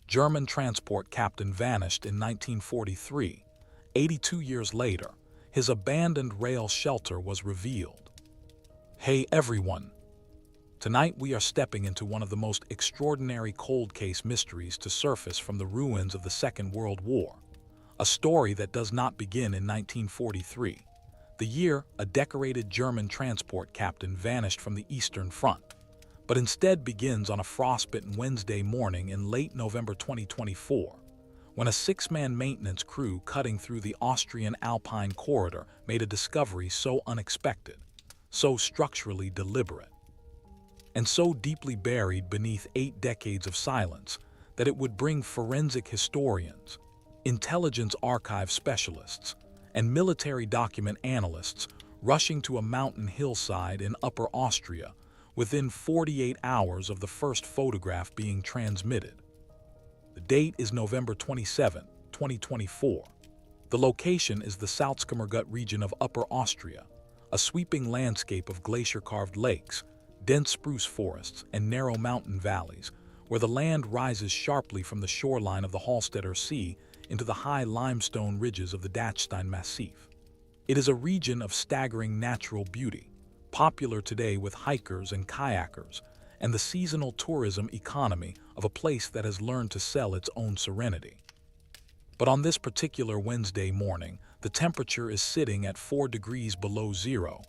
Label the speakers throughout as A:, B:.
A: German transport captain vanished in 1943. 82 years later, his abandoned rail shelter was revealed. Hey everyone! Tonight we are stepping into one of the most extraordinary cold case mysteries to surface from the ruins of the Second World War. A story that does not begin in 1943, the year a decorated German transport captain vanished from the Eastern Front, but instead begins on a frostbitten Wednesday morning in late November 2024, when a six-man maintenance crew cutting through the Austrian Alpine corridor made a discovery so unexpected, so structurally deliberate, and so deeply buried beneath 8 decades of silence that it would bring forensic historians, intelligence archive specialists, and military document analysts rushing to a mountain hillside in Upper Austria within 48 hours of the first photograph being transmitted. The date is November 27, 2024. The location is the Salzkammergut region of Upper Austria, a sweeping landscape of glacier-carved lakes, dense spruce forests, and narrow mountain valleys, where the land rises sharply from the shoreline of the Hallstätter Sea into the high limestone ridges of the Dachstein Massif. It is a region of staggering natural beauty, popular today with hikers and kayakers, and the seasonal tourism economy of a place that has learned to sell its own serenity. But on this particular Wednesday morning, the temperature is sitting at 4 degrees below zero,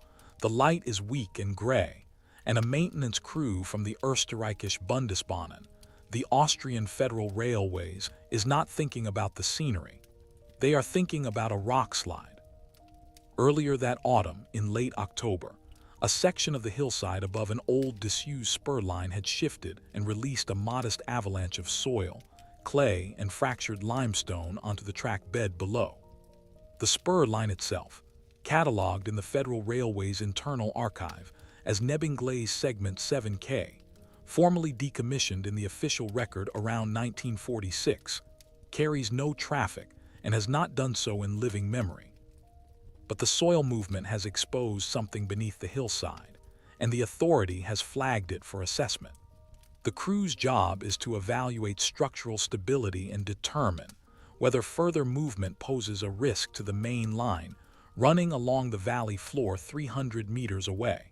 A: the light is weak and gray, and a maintenance crew from the Österreichische Bundesbahnen, the Austrian Federal Railways, is not thinking about the scenery. They are thinking about a rock slide. Earlier that autumn, in late October, a section of the hillside above an old disused spur line had shifted and released a modest avalanche of soil, clay, and fractured limestone onto the track bed below. The spur line itself, catalogued in the Federal Railway's internal archive as Nebenglase Segment 7K, formally decommissioned in the official record around 1946, carries no traffic and has not done so in living memory. But the soil movement has exposed something beneath the hillside, and the authority has flagged it for assessment. The crew's job is to evaluate structural stability and determine whether further movement poses a risk to the main line running along the valley floor 300 meters away.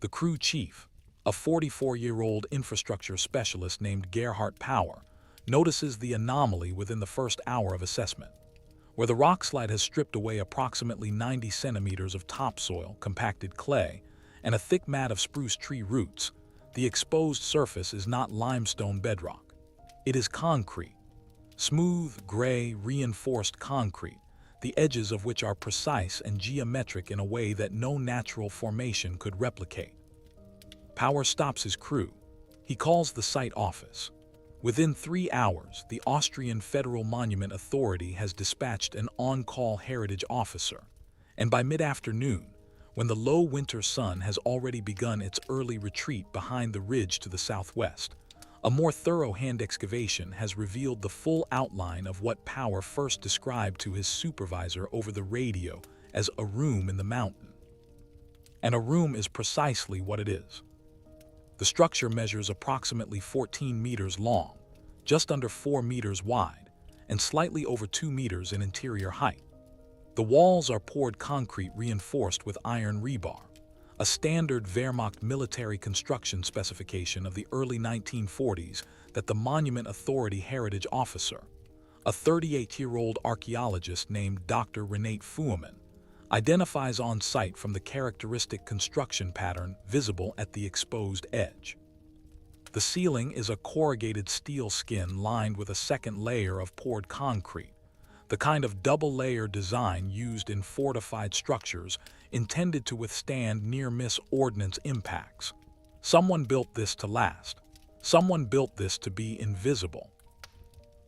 A: The crew chief, a 44-year-old infrastructure specialist named Gerhard Power, notices the anomaly within the first hour of assessment. Where the rockslide has stripped away approximately 90 centimeters of topsoil, compacted clay, and a thick mat of spruce tree roots, the exposed surface is not limestone bedrock. It is concrete. Smooth, gray, reinforced concrete, the edges of which are precise and geometric in a way that no natural formation could replicate. Power stops his crew. He calls the site office. Within 3 hours, the Austrian Federal Monument Authority has dispatched an on-call heritage officer, and by mid-afternoon, when the low winter sun has already begun its early retreat behind the ridge to the southwest, a more thorough hand excavation has revealed the full outline of what Power first described to his supervisor over the radio as a room in the mountain. And a room is precisely what it is. The structure measures approximately 14 meters long, just under 4 meters wide, and slightly over 2 meters in interior height. The walls are poured concrete reinforced with iron rebar, a standard Wehrmacht military construction specification of the early 1940s that the Monument Authority heritage officer, a 38-year-old archaeologist named Dr. Renate Fuhrmann, identifies on site from the characteristic construction pattern visible at the exposed edge. The ceiling is a corrugated steel skin lined with a second layer of poured concrete, the kind of double-layer design used in fortified structures intended to withstand near-miss ordnance impacts. Someone built this to last. Someone built this to be invisible.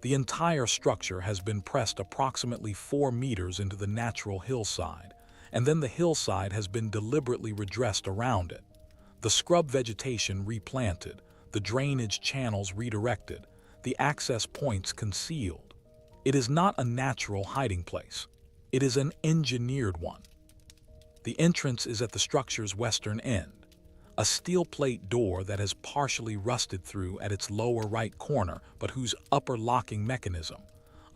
A: The entire structure has been pressed approximately 4 meters into the natural hillside, and then the hillside has been deliberately redressed around it. The scrub vegetation replanted, the drainage channels redirected, the access points concealed. It is not a natural hiding place. It is an engineered one. The entrance is at the structure's western end, a steel plate door that has partially rusted through at its lower right corner but whose upper locking mechanism,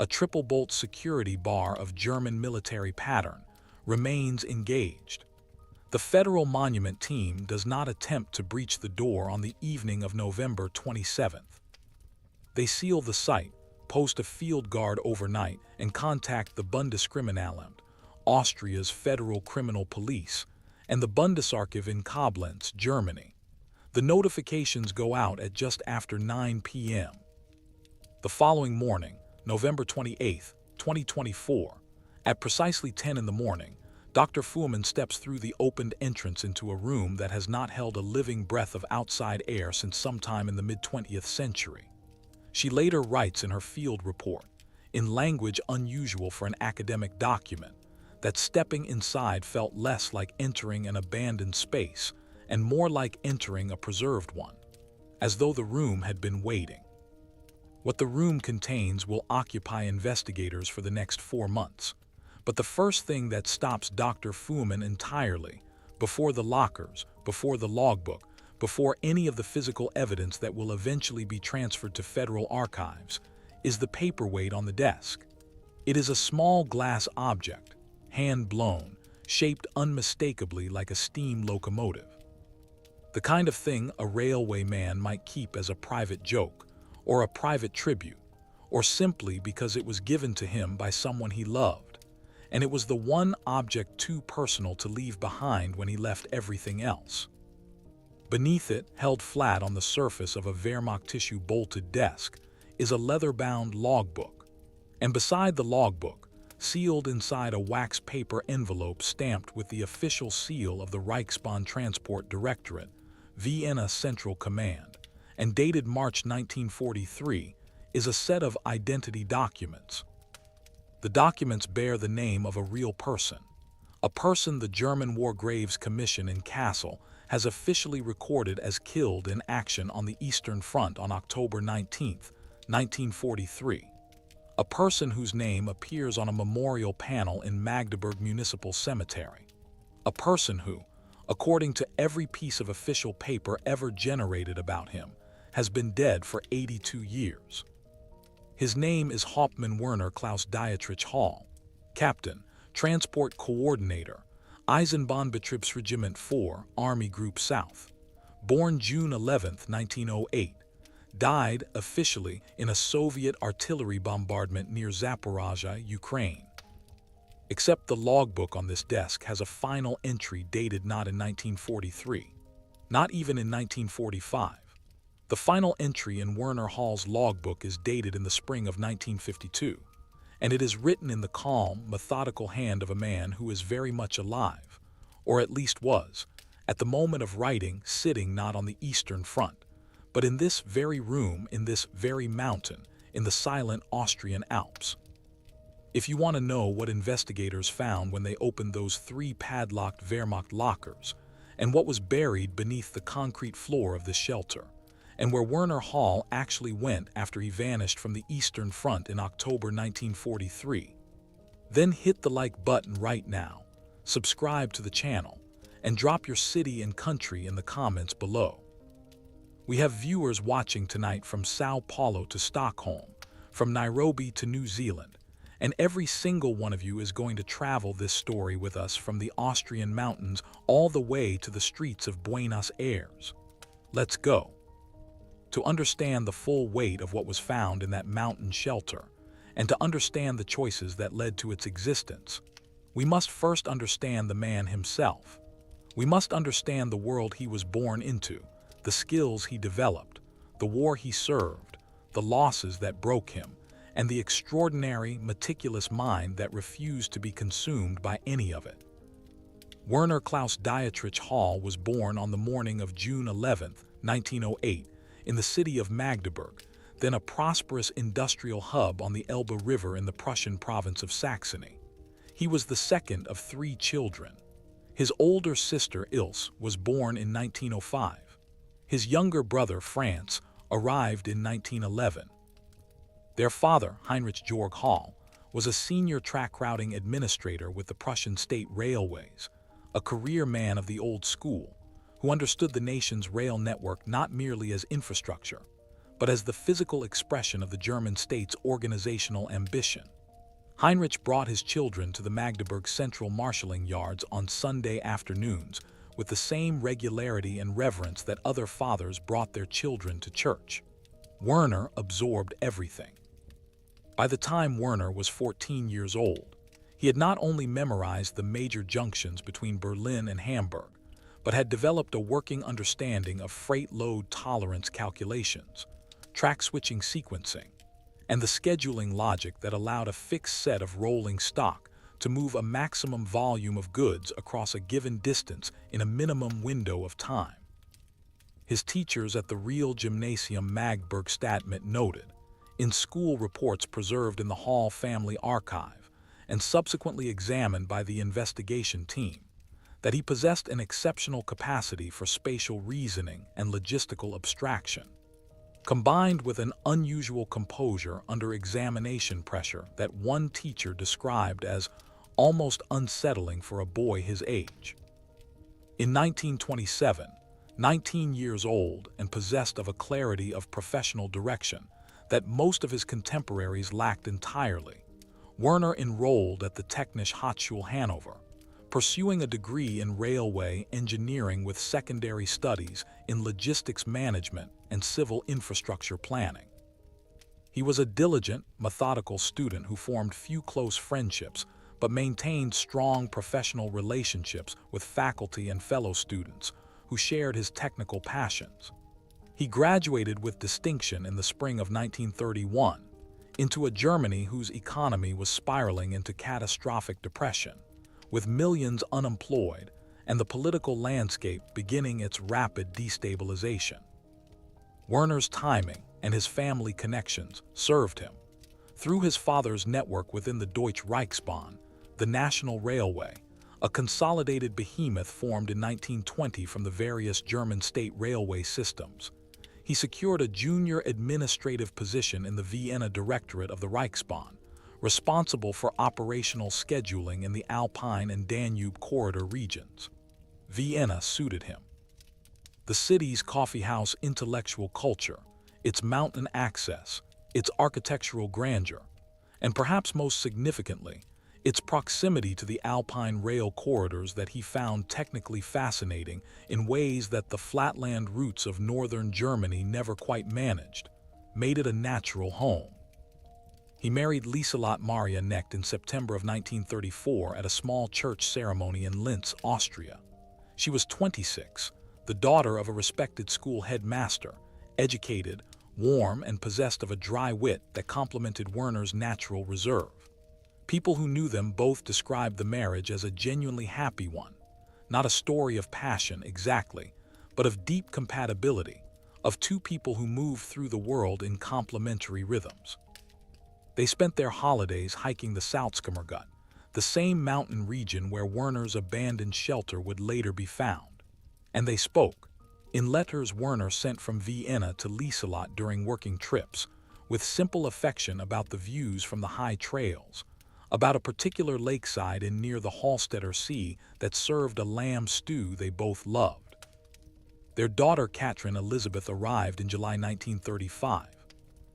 A: a triple-bolt security bar of German military pattern, remains engaged. The Federal Monument team does not attempt to breach the door on the evening of November 27th. They seal the site, post a field guard overnight, and contact the Bundeskriminalamt, Austria's federal criminal police, and the Bundesarchiv in Koblenz, Germany. The notifications go out at just after 9 p.m. The following morning, November 28, 2024, at precisely 10 in the morning, Dr. Fuhrman steps through the opened entrance into a room that has not held a living breath of outside air since sometime in the mid-20th century. She later writes in her field report, in language unusual for an academic document, that stepping inside felt less like entering an abandoned space and more like entering a preserved one, as though the room had been waiting. What the room contains will occupy investigators for the next 4 months, but the first thing that stops Dr. Fuhrman entirely, before the lockers, before the logbook, before any of the physical evidence that will eventually be transferred to federal archives, is the paperweight on the desk. It is a small glass object, hand-blown, shaped unmistakably like a steam locomotive. The kind of thing a railway man might keep as a private joke, or a private tribute, or simply because it was given to him by someone he loved, and it was the one object too personal to leave behind when he left everything else. Beneath it, held flat on the surface of a Wehrmacht tissue bolted desk, is a leather-bound logbook, and beside the logbook, sealed inside a wax paper envelope stamped with the official seal of the Reichsbahn Transport Directorate, Vienna Central Command, and dated March 1943, is a set of identity documents. The documents bear the name of a real person, a person the German War Graves Commission in Kassel has officially recorded as killed in action on the Eastern Front on October 19, 1943. A person whose name appears on a memorial panel in Magdeburg Municipal Cemetery. A person who, according to every piece of official paper ever generated about him, has been dead for 82 years. His name is Hauptmann Werner Klaus Dietrich Hall, Captain, Transport Coordinator, Eisenbahnbetriebsregiment 4, Army Group South. Born June 11, 1908. Died, officially, in a Soviet artillery bombardment near Zaporozhye, Ukraine. Except the logbook on this desk has a final entry dated not in 1943, not even in 1945. The final entry in Werner Hall's logbook is dated in the spring of 1952, and it is written in the calm, methodical hand of a man who is very much alive, or at least was, at the moment of writing, sitting not on the Eastern Front, but in this very room, in this very mountain, in the silent Austrian Alps. If you want to know what investigators found when they opened those 3 padlocked Wehrmacht lockers, and what was buried beneath the concrete floor of this shelter, and where Werner Hall actually went after he vanished from the Eastern Front in October 1943, then hit the like button right now, subscribe to the channel, and drop your city and country in the comments below. We have viewers watching tonight from Sao Paulo to Stockholm, from Nairobi to New Zealand, and every single one of you is going to travel this story with us from the Austrian mountains all the way to the streets of Buenos Aires. Let's go. To understand the full weight of what was found in that mountain shelter, and to understand the choices that led to its existence, we must first understand the man himself. We must understand the world he was born into, the skills he developed, the war he served, the losses that broke him, and the extraordinary, meticulous mind that refused to be consumed by any of it. Werner Klaus Dietrich Hall was born on the morning of June 11, 1908, in the city of Magdeburg, then a prosperous industrial hub on the Elbe River in the Prussian province of Saxony. He was the second of 3 children. His older sister, Ilse, was born in 1905. His younger brother, Franz, arrived in 1911. Their father, Heinrich Georg Hall, was a senior track routing administrator with the Prussian State Railways, a career man of the old school, who understood the nation's rail network not merely as infrastructure, but as the physical expression of the German state's organizational ambition. Heinrich brought his children to the Magdeburg Central Marshalling Yards on Sunday afternoons with the same regularity and reverence that other fathers brought their children to church. Werner absorbed everything. By the time Werner was 14 years old, he had not only memorized the major junctions between Berlin and Hamburg, but had developed a working understanding of freight load tolerance calculations, track-switching sequencing, and the scheduling logic that allowed a fixed set of rolling stock to move a maximum volume of goods across a given distance in a minimum window of time. His teachers at the Real Gymnasium Magdeburg-Stadtmitte noted, in school reports preserved in the Hall family archive and subsequently examined by the investigation team, that he possessed an exceptional capacity for spatial reasoning and logistical abstraction, combined with an unusual composure under examination pressure that one teacher described as almost unsettling for a boy his age. In 1927, 19 years old and possessed of a clarity of professional direction that most of his contemporaries lacked entirely, Werner enrolled at the Technische Hochschule Hanover, pursuing a degree in railway engineering with secondary studies in logistics management and civil infrastructure planning. He was a diligent, methodical student who formed few close friendships but maintained strong professional relationships with faculty and fellow students who shared his technical passions. He graduated with distinction in the spring of 1931 into a Germany whose economy was spiraling into catastrophic depression, with millions unemployed and the political landscape beginning its rapid destabilization. Werner's timing and his family connections served him. Through his father's network within the Deutsche Reichsbahn, the National Railway, a consolidated behemoth formed in 1920 from the various German state railway systems, he secured a junior administrative position in the Vienna Directorate of the Reichsbahn, responsible for operational scheduling in the Alpine and Danube corridor regions. Vienna suited him. The city's coffeehouse intellectual culture, its mountain access, its architectural grandeur, and perhaps most significantly, its proximity to the Alpine rail corridors that he found technically fascinating in ways that the flatland routes of northern Germany never quite managed, made it a natural home. He married Lieselotte Maria Knecht in September of 1934 at a small church ceremony in Linz, Austria. She was 26, the daughter of a respected school headmaster, educated, warm, and possessed of a dry wit that complemented Werner's natural reserve. People who knew them both described the marriage as a genuinely happy one, not a story of passion exactly, but of deep compatibility, of two people who moved through the world in complementary rhythms. They spent their holidays hiking the Salzkammergut, the same mountain region where Werner's abandoned shelter would later be found. And they spoke, in letters Werner sent from Vienna to Lieselotte during working trips, with simple affection about the views from the high trails, about a particular lakeside and near the Hallstätter Sea that served a lamb stew they both loved. Their daughter Katrin Elisabeth arrived in July 1935.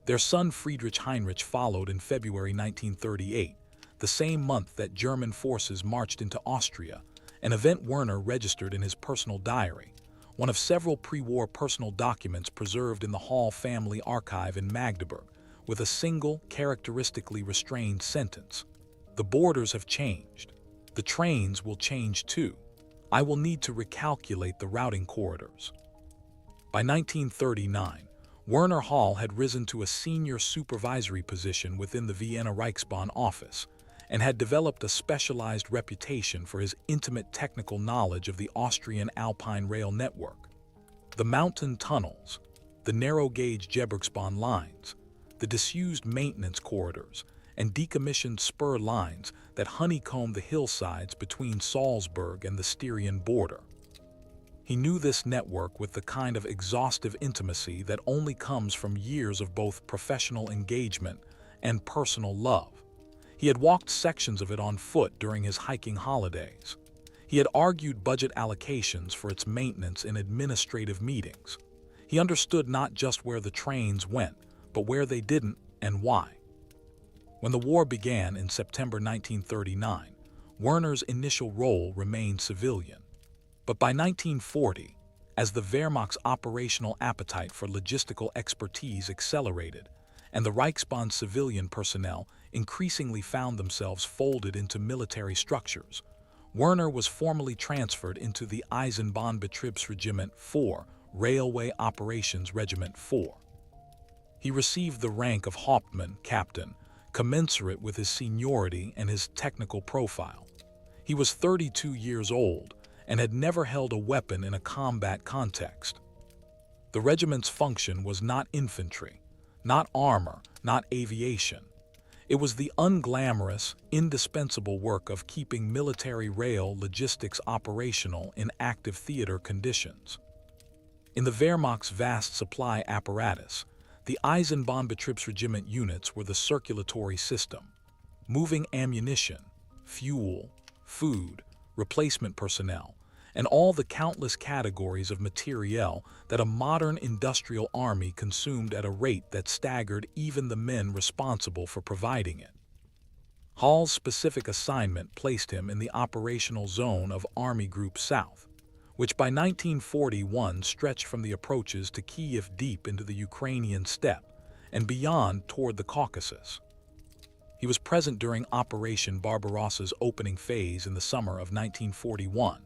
A: Their son Friedrich Heinrich followed in February 1938, the same month that German forces marched into Austria, an event Werner registered in his personal diary, one of several pre-war personal documents preserved in the Hall family archive in Magdeburg, with a single, characteristically restrained sentence. The borders have changed. The trains will change too. I will need to recalculate the routing corridors. By 1939, Werner Hall had risen to a senior supervisory position within the Vienna Reichsbahn office and had developed a specialized reputation for his intimate technical knowledge of the Austrian Alpine rail network. The mountain tunnels, the narrow-gauge Gebirgsbahn lines, the disused maintenance corridors, and decommissioned spur lines that honeycombed the hillsides between Salzburg and the Styrian border. He knew this network with the kind of exhaustive intimacy that only comes from years of both professional engagement and personal love. He had walked sections of it on foot during his hiking holidays. He had argued budget allocations for its maintenance in administrative meetings. He understood not just where the trains went, but where they didn't and why. When the war began in September 1939, Werner's initial role remained civilian. But by 1940, as the Wehrmacht's operational appetite for logistical expertise accelerated, and the Reichsbahn's civilian personnel increasingly found themselves folded into military structures, Werner was formally transferred into the Eisenbahnbetriebsregiment 4, Railway Operations Regiment 4. He received the rank of Hauptmann, captain, commensurate with his seniority and his technical profile. He was 32 years old and had never held a weapon in a combat context. The regiment's function was not infantry, not armor, not aviation. It was the unglamorous, indispensable work of keeping military rail logistics operational in active theater conditions. In the Wehrmacht's vast supply apparatus, the Eisenbahnbetriebsregiment units were the circulatory system, moving ammunition, fuel, food, replacement personnel, and all the countless categories of materiel that a modern industrial army consumed at a rate that staggered even the men responsible for providing it. Hall's specific assignment placed him in the operational zone of Army Group South, which by 1941 stretched from the approaches to Kiev deep into the Ukrainian steppe and beyond toward the Caucasus. He was present during Operation Barbarossa's opening phase in the summer of 1941,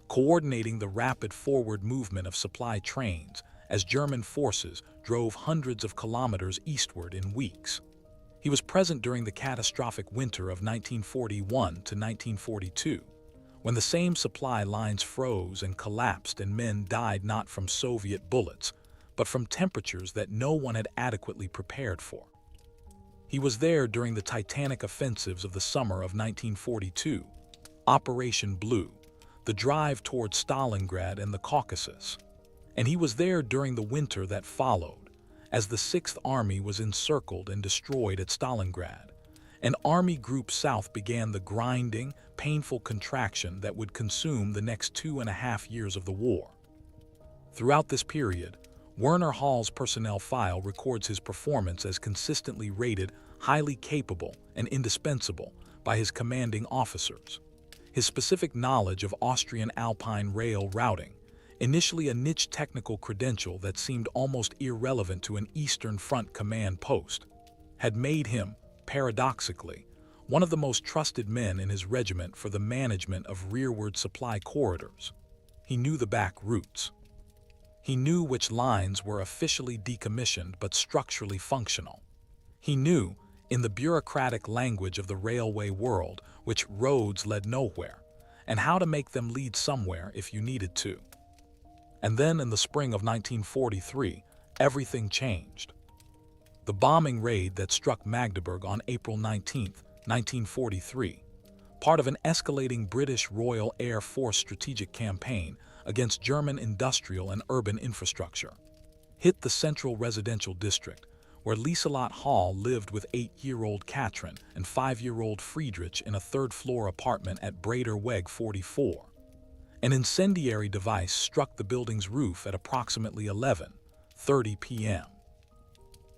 A: coordinating the rapid forward movement of supply trains as German forces drove hundreds of kilometers eastward in weeks. He was present during the catastrophic winter of 1941 to 1942, when the same supply lines froze and collapsed and men died not from Soviet bullets, but from temperatures that no one had adequately prepared for. He was there during the titanic offensives of the summer of 1942, Operation Blue, the drive toward Stalingrad and the Caucasus. And he was there during the winter that followed, as the Sixth Army was encircled and destroyed at Stalingrad, and Army Group South began the grinding, painful contraction that would consume the next 2.5 years of the war. Throughout this period, Werner Hall's personnel file records his performance as consistently rated highly capable and indispensable by his commanding officers. His specific knowledge of Austrian Alpine rail routing, initially a niche technical credential that seemed almost irrelevant to an Eastern Front command post, had made him, paradoxically, one of the most trusted men in his regiment for the management of rearward supply corridors. He knew the back routes. He knew which lines were officially decommissioned but structurally functional. He knew, in the bureaucratic language of the railway world, which roads led nowhere, and how to make them lead somewhere if you needed to. And then in the spring of 1943, everything changed. The bombing raid that struck Magdeburg on April 19, 1943, part of an escalating British Royal Air Force strategic campaign against German industrial and urban infrastructure, hit the central residential district, where Lieselot Hall lived with 8-year-old Katrin and 5-year-old Friedrich in a third-floor apartment at Breder Weg 44. An incendiary device struck the building's roof at approximately 11:30 p.m.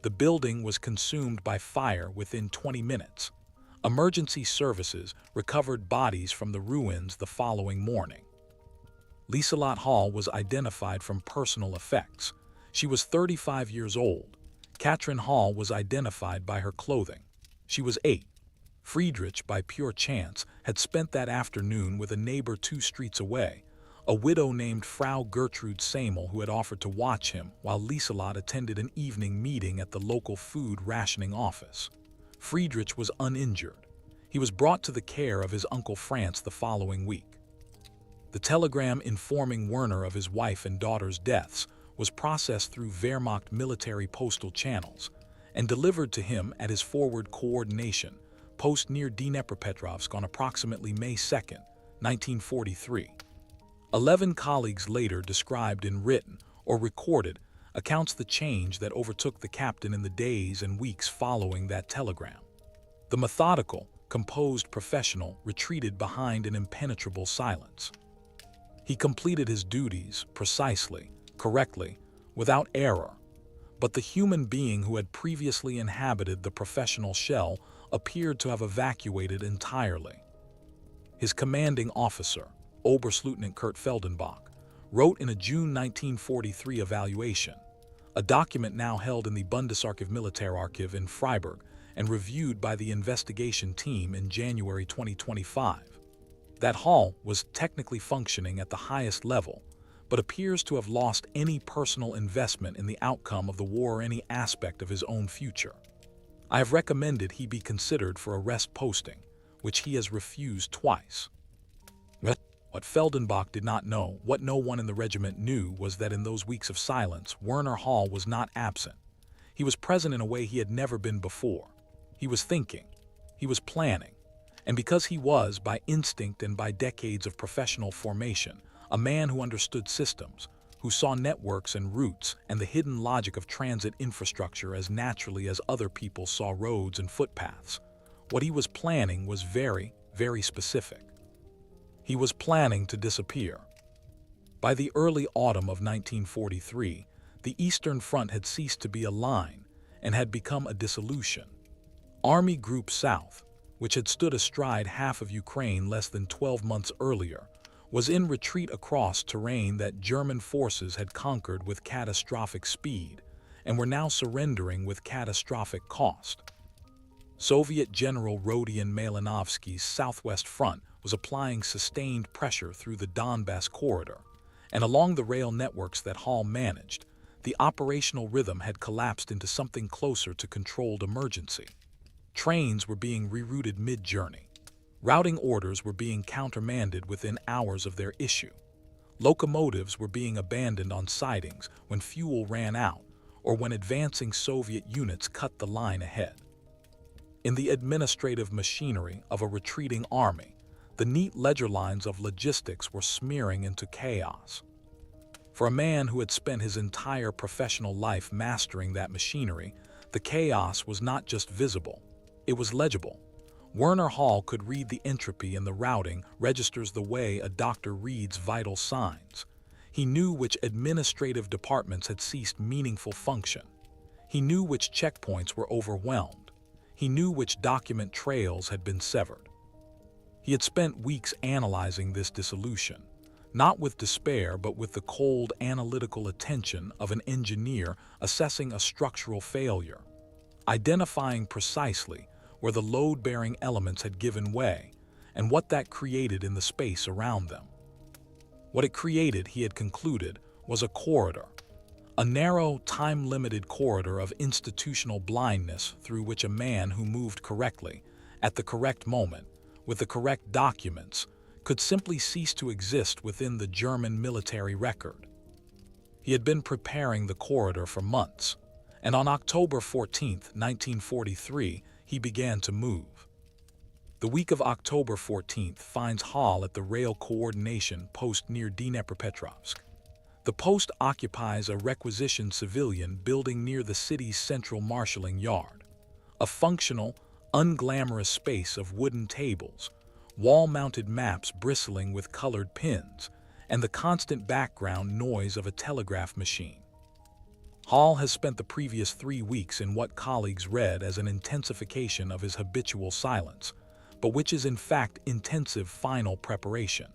A: The building was consumed by fire within 20 minutes. Emergency services recovered bodies from the ruins the following morning. Lieselot Hall was identified from personal effects. She was 35 years old. Katrin Hall was identified by her clothing. She was 8. Friedrich, by pure chance, had spent that afternoon with a neighbor 2 streets away, a widow named Frau Gertrude Samel, who had offered to watch him while Lieselot attended an evening meeting at the local food rationing office. Friedrich was uninjured. He was brought to the care of his Uncle Franz the following week. The telegram informing Werner of his wife and daughter's deaths was processed through Wehrmacht military postal channels and delivered to him at his forward coordination post near Dnepropetrovsk on approximately May 2, 1943. 11 colleagues later described in written or recorded accounts the change that overtook the captain in the days and weeks following that telegram. The methodical, composed professional retreated behind an impenetrable silence. He completed his duties precisely, correctly, without error, but the human being who had previously inhabited the professional shell appeared to have evacuated entirely. His commanding officer, Oberstleutnant Kurt Feldenbach, wrote in a June 1943 evaluation, a document now held in the Bundesarchiv Militärarchiv in Freiburg and reviewed by the investigation team in January 2025. That Hall was technically functioning at the highest level, but appears to have lost any personal investment in the outcome of the war or any aspect of his own future. I have recommended he be considered for arrest posting, which he has refused twice. What Feldenbach did not know, what no one in the regiment knew, was that in those weeks of silence, Werner Hall was not absent. He was present in a way he had never been before. He was thinking. He was planning. And because he was, by instinct and by decades of professional formation, a man who understood systems, who saw networks and routes and the hidden logic of transit infrastructure as naturally as other people saw roads and footpaths, what he was planning was very, very specific. He was planning to disappear. By the early autumn of 1943, the Eastern Front had ceased to be a line and had become a dissolution. Army Group South, which had stood astride half of Ukraine less than 12 months earlier, was in retreat across terrain that German forces had conquered with catastrophic speed and were now surrendering with catastrophic cost. Soviet General Rodion Malinovsky's Southwest Front was applying sustained pressure through the Donbass corridor, and along the rail networks that Hall managed, the operational rhythm had collapsed into something closer to controlled emergency. Trains were being rerouted mid-journey. Routing orders were being countermanded within hours of their issue. Locomotives were being abandoned on sidings when fuel ran out or when advancing Soviet units cut the line ahead. In the administrative machinery of a retreating army, the neat ledger lines of logistics were smearing into chaos. For a man who had spent his entire professional life mastering that machinery, the chaos was not just visible, it was legible. Werner Hall could read the entropy in the routing registers the way a doctor reads vital signs. He knew which administrative departments had ceased meaningful function. He knew which checkpoints were overwhelmed. He knew which document trails had been severed. He had spent weeks analyzing this dissolution, not with despair but with the cold analytical attention of an engineer assessing a structural failure, identifying precisely where the load-bearing elements had given way and what that created in the space around them. What it created, he had concluded, was a corridor, a narrow, time-limited corridor of institutional blindness through which a man who moved correctly, at the correct moment, with the correct documents, could simply cease to exist within the German military record. He had been preparing the corridor for months, and on October 14, 1943, he began to move. The week of October 14th finds Hall at the Rail Coordination Post near Dnepropetrovsk. The post occupies a requisitioned civilian building near the city's central marshalling yard, a functional, unglamorous space of wooden tables, wall-mounted maps bristling with colored pins, and the constant background noise of a telegraph machine. Hall has spent the previous 3 weeks in what colleagues read as an intensification of his habitual silence, but which is in fact intensive final preparation.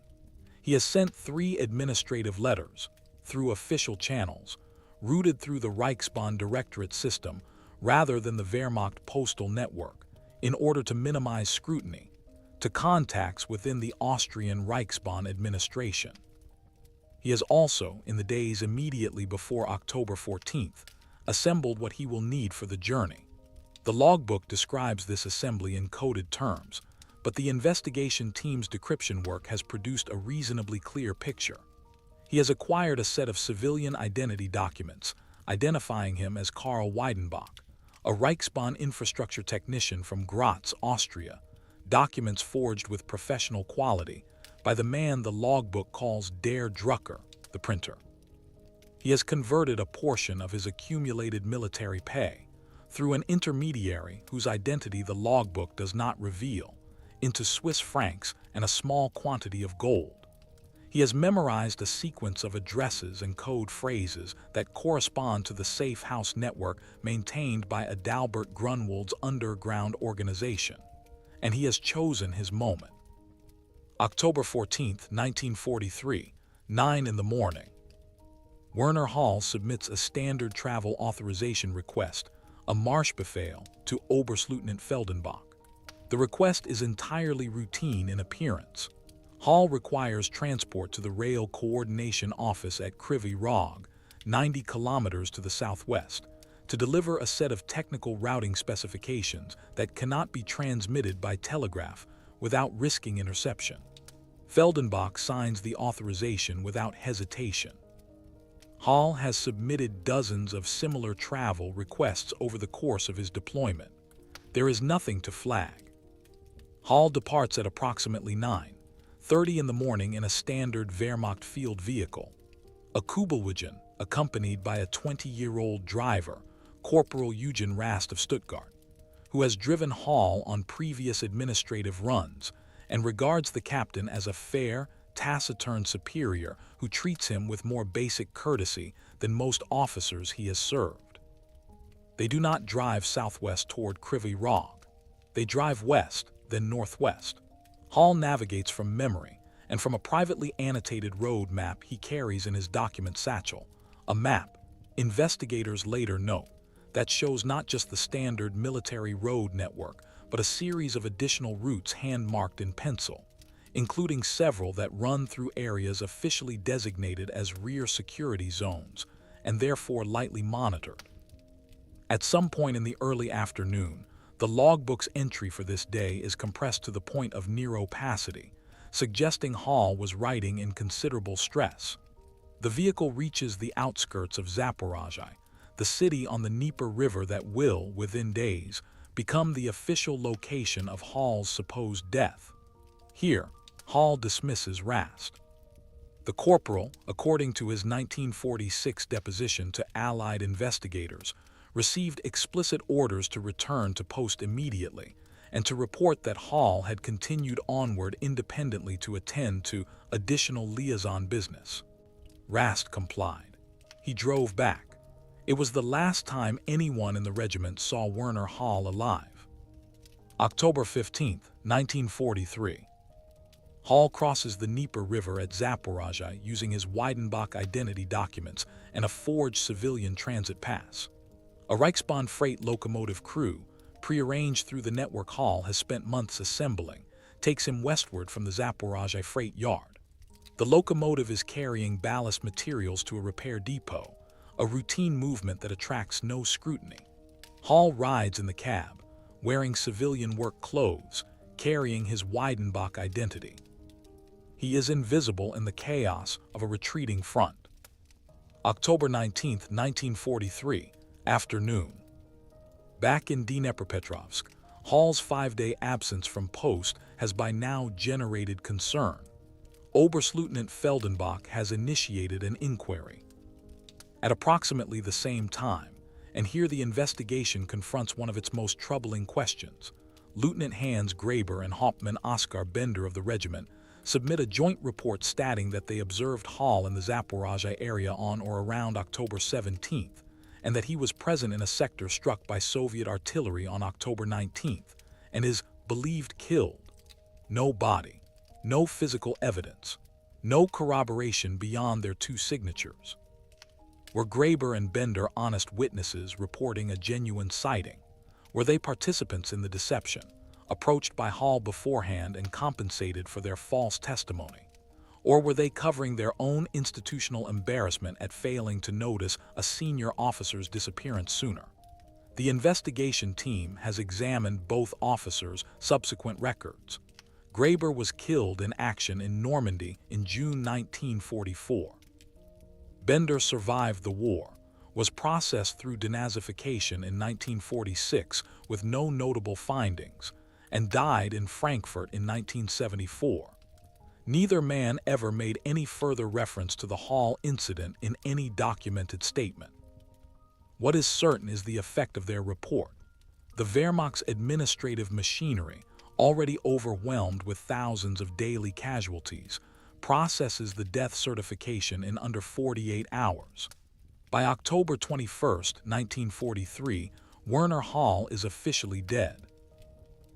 A: He has sent 3 administrative letters, through official channels, routed through the Reichsbahn Directorate system rather than the Wehrmacht postal network, in order to minimize scrutiny, to contacts within the Austrian Reichsbahn administration. He has also, in the days immediately before October 14th, assembled what he will need for the journey. The logbook describes this assembly in coded terms, but the investigation team's decryption work has produced a reasonably clear picture. He has acquired a set of civilian identity documents, identifying him as Karl Weidenbach, a Reichsbahn infrastructure technician from Graz, Austria, documents forged with professional quality by the man the logbook calls Der Drucker, the printer. He has converted a portion of his accumulated military pay, through an intermediary whose identity the logbook does not reveal, into Swiss francs and a small quantity of gold. He has memorized a sequence of addresses and code phrases that correspond to the safe house network maintained by Adalbert Grunwald's underground organization, and he has chosen his moment. October 14, 1943, 9 in the morning. Werner Hall submits a standard travel authorization request, a Marschbefehl, to Oberstleutnant Feldenbach. The request is entirely routine in appearance. Hall requires transport to the Rail Coordination Office at Kryvyi Rog, 90 kilometers to the southwest, to deliver a set of technical routing specifications that cannot be transmitted by telegraph without risking interception. Feldenbach signs the authorization without hesitation. Hall has submitted dozens of similar travel requests over the course of his deployment. There is nothing to flag. Hall departs at approximately 9:30 in the morning in a standard Wehrmacht field vehicle. A Kubelwagen, accompanied by a 20-year-old driver, Corporal Eugen Rast of Stuttgart, who has driven Hall on previous administrative runs and regards the captain as a fair, taciturn superior who treats him with more basic courtesy than most officers he has served. They do not drive southwest toward Kryvyi Rog. They drive west, then northwest. Hall navigates from memory and from a privately annotated road map he carries in his document satchel, a map, investigators later note, that shows not just the standard military road network, but a series of additional routes hand-marked in pencil, including several that run through areas officially designated as rear security zones and therefore lightly monitored. At some point in the early afternoon, the logbook's entry for this day is compressed to the point of near opacity, suggesting Hall was writing in considerable stress. The vehicle reaches the outskirts of Zaporozhye, the city on the Dnieper River that will, within days, become the official location of Hall's supposed death. Here, Hall dismisses Rast. The corporal, according to his 1946 deposition to Allied investigators, received explicit orders to return to post immediately and to report that Hall had continued onward independently to attend to additional liaison business. Rast complied. He drove back. It was the last time anyone in the regiment saw Werner Hall alive. October 15, 1943. Hall crosses the Dnieper River at Zaporozhye using his Weidenbach identity documents and a forged civilian transit pass. A Reichsbahn freight locomotive crew, prearranged through the network Hall has spent months assembling, takes him westward from the Zaporozhye freight yard. The locomotive is carrying ballast materials to a repair depot, a routine movement that attracts no scrutiny. Hall rides in the cab, wearing civilian work clothes, carrying his Weidenbach identity. He is invisible in the chaos of a retreating front. October 19, 1943, afternoon. Back in Dnepropetrovsk, Hall's 5-day absence from post has by now generated concern. Oberstleutnant Feldenbach has initiated an inquiry. At approximately the same time, and here the investigation confronts one of its most troubling questions, Lieutenant Hans Graber and Hauptmann Oskar Bender of the regiment submit a joint report stating that they observed Hall in the Zaporozhye area on or around October 17th, and that he was present in a sector struck by Soviet artillery on October 19th, and is believed killed. No body, no physical evidence, no corroboration beyond their two signatures. Were Graber and Bender honest witnesses reporting a genuine sighting? Were they participants in the deception, approached by Hall beforehand and compensated for their false testimony? Or were they covering their own institutional embarrassment at failing to notice a senior officer's disappearance sooner? The investigation team has examined both officers' subsequent records. Graber was killed in action in Normandy in June 1944. Bender survived the war, was processed through denazification in 1946 with no notable findings, and died in Frankfurt in 1974. Neither man ever made any further reference to the Hall incident in any documented statement. What is certain is the effect of their report. The Wehrmacht's administrative machinery, already overwhelmed with thousands of daily casualties, processes the death certification in under 48 hours. By October 21, 1943, Werner Hall is officially dead.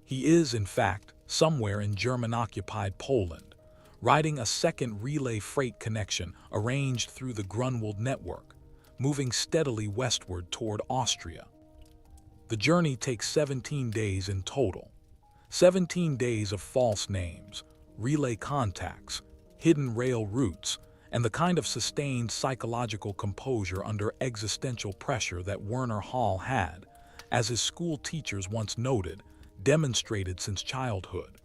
A: He is, in fact, somewhere in German-occupied Poland, riding a second relay freight connection arranged through the Grunwald network, moving steadily westward toward Austria. The journey takes 17 days in total. 17 days of false names, relay contacts, hidden rail routes, and the kind of sustained psychological composure under existential pressure that Werner Hall had, as his school teachers once noted, demonstrated since childhood.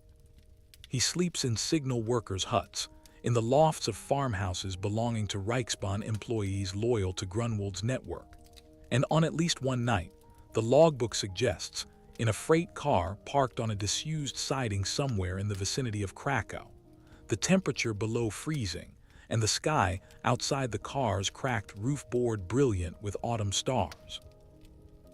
A: He sleeps in signal workers' huts, in the lofts of farmhouses belonging to Reichsbahn employees loyal to Grunwald's network. And on at least one night, the logbook suggests, in a freight car parked on a disused siding somewhere in the vicinity of Krakow, the temperature below freezing, and the sky outside the car's cracked roof board brilliant with autumn stars.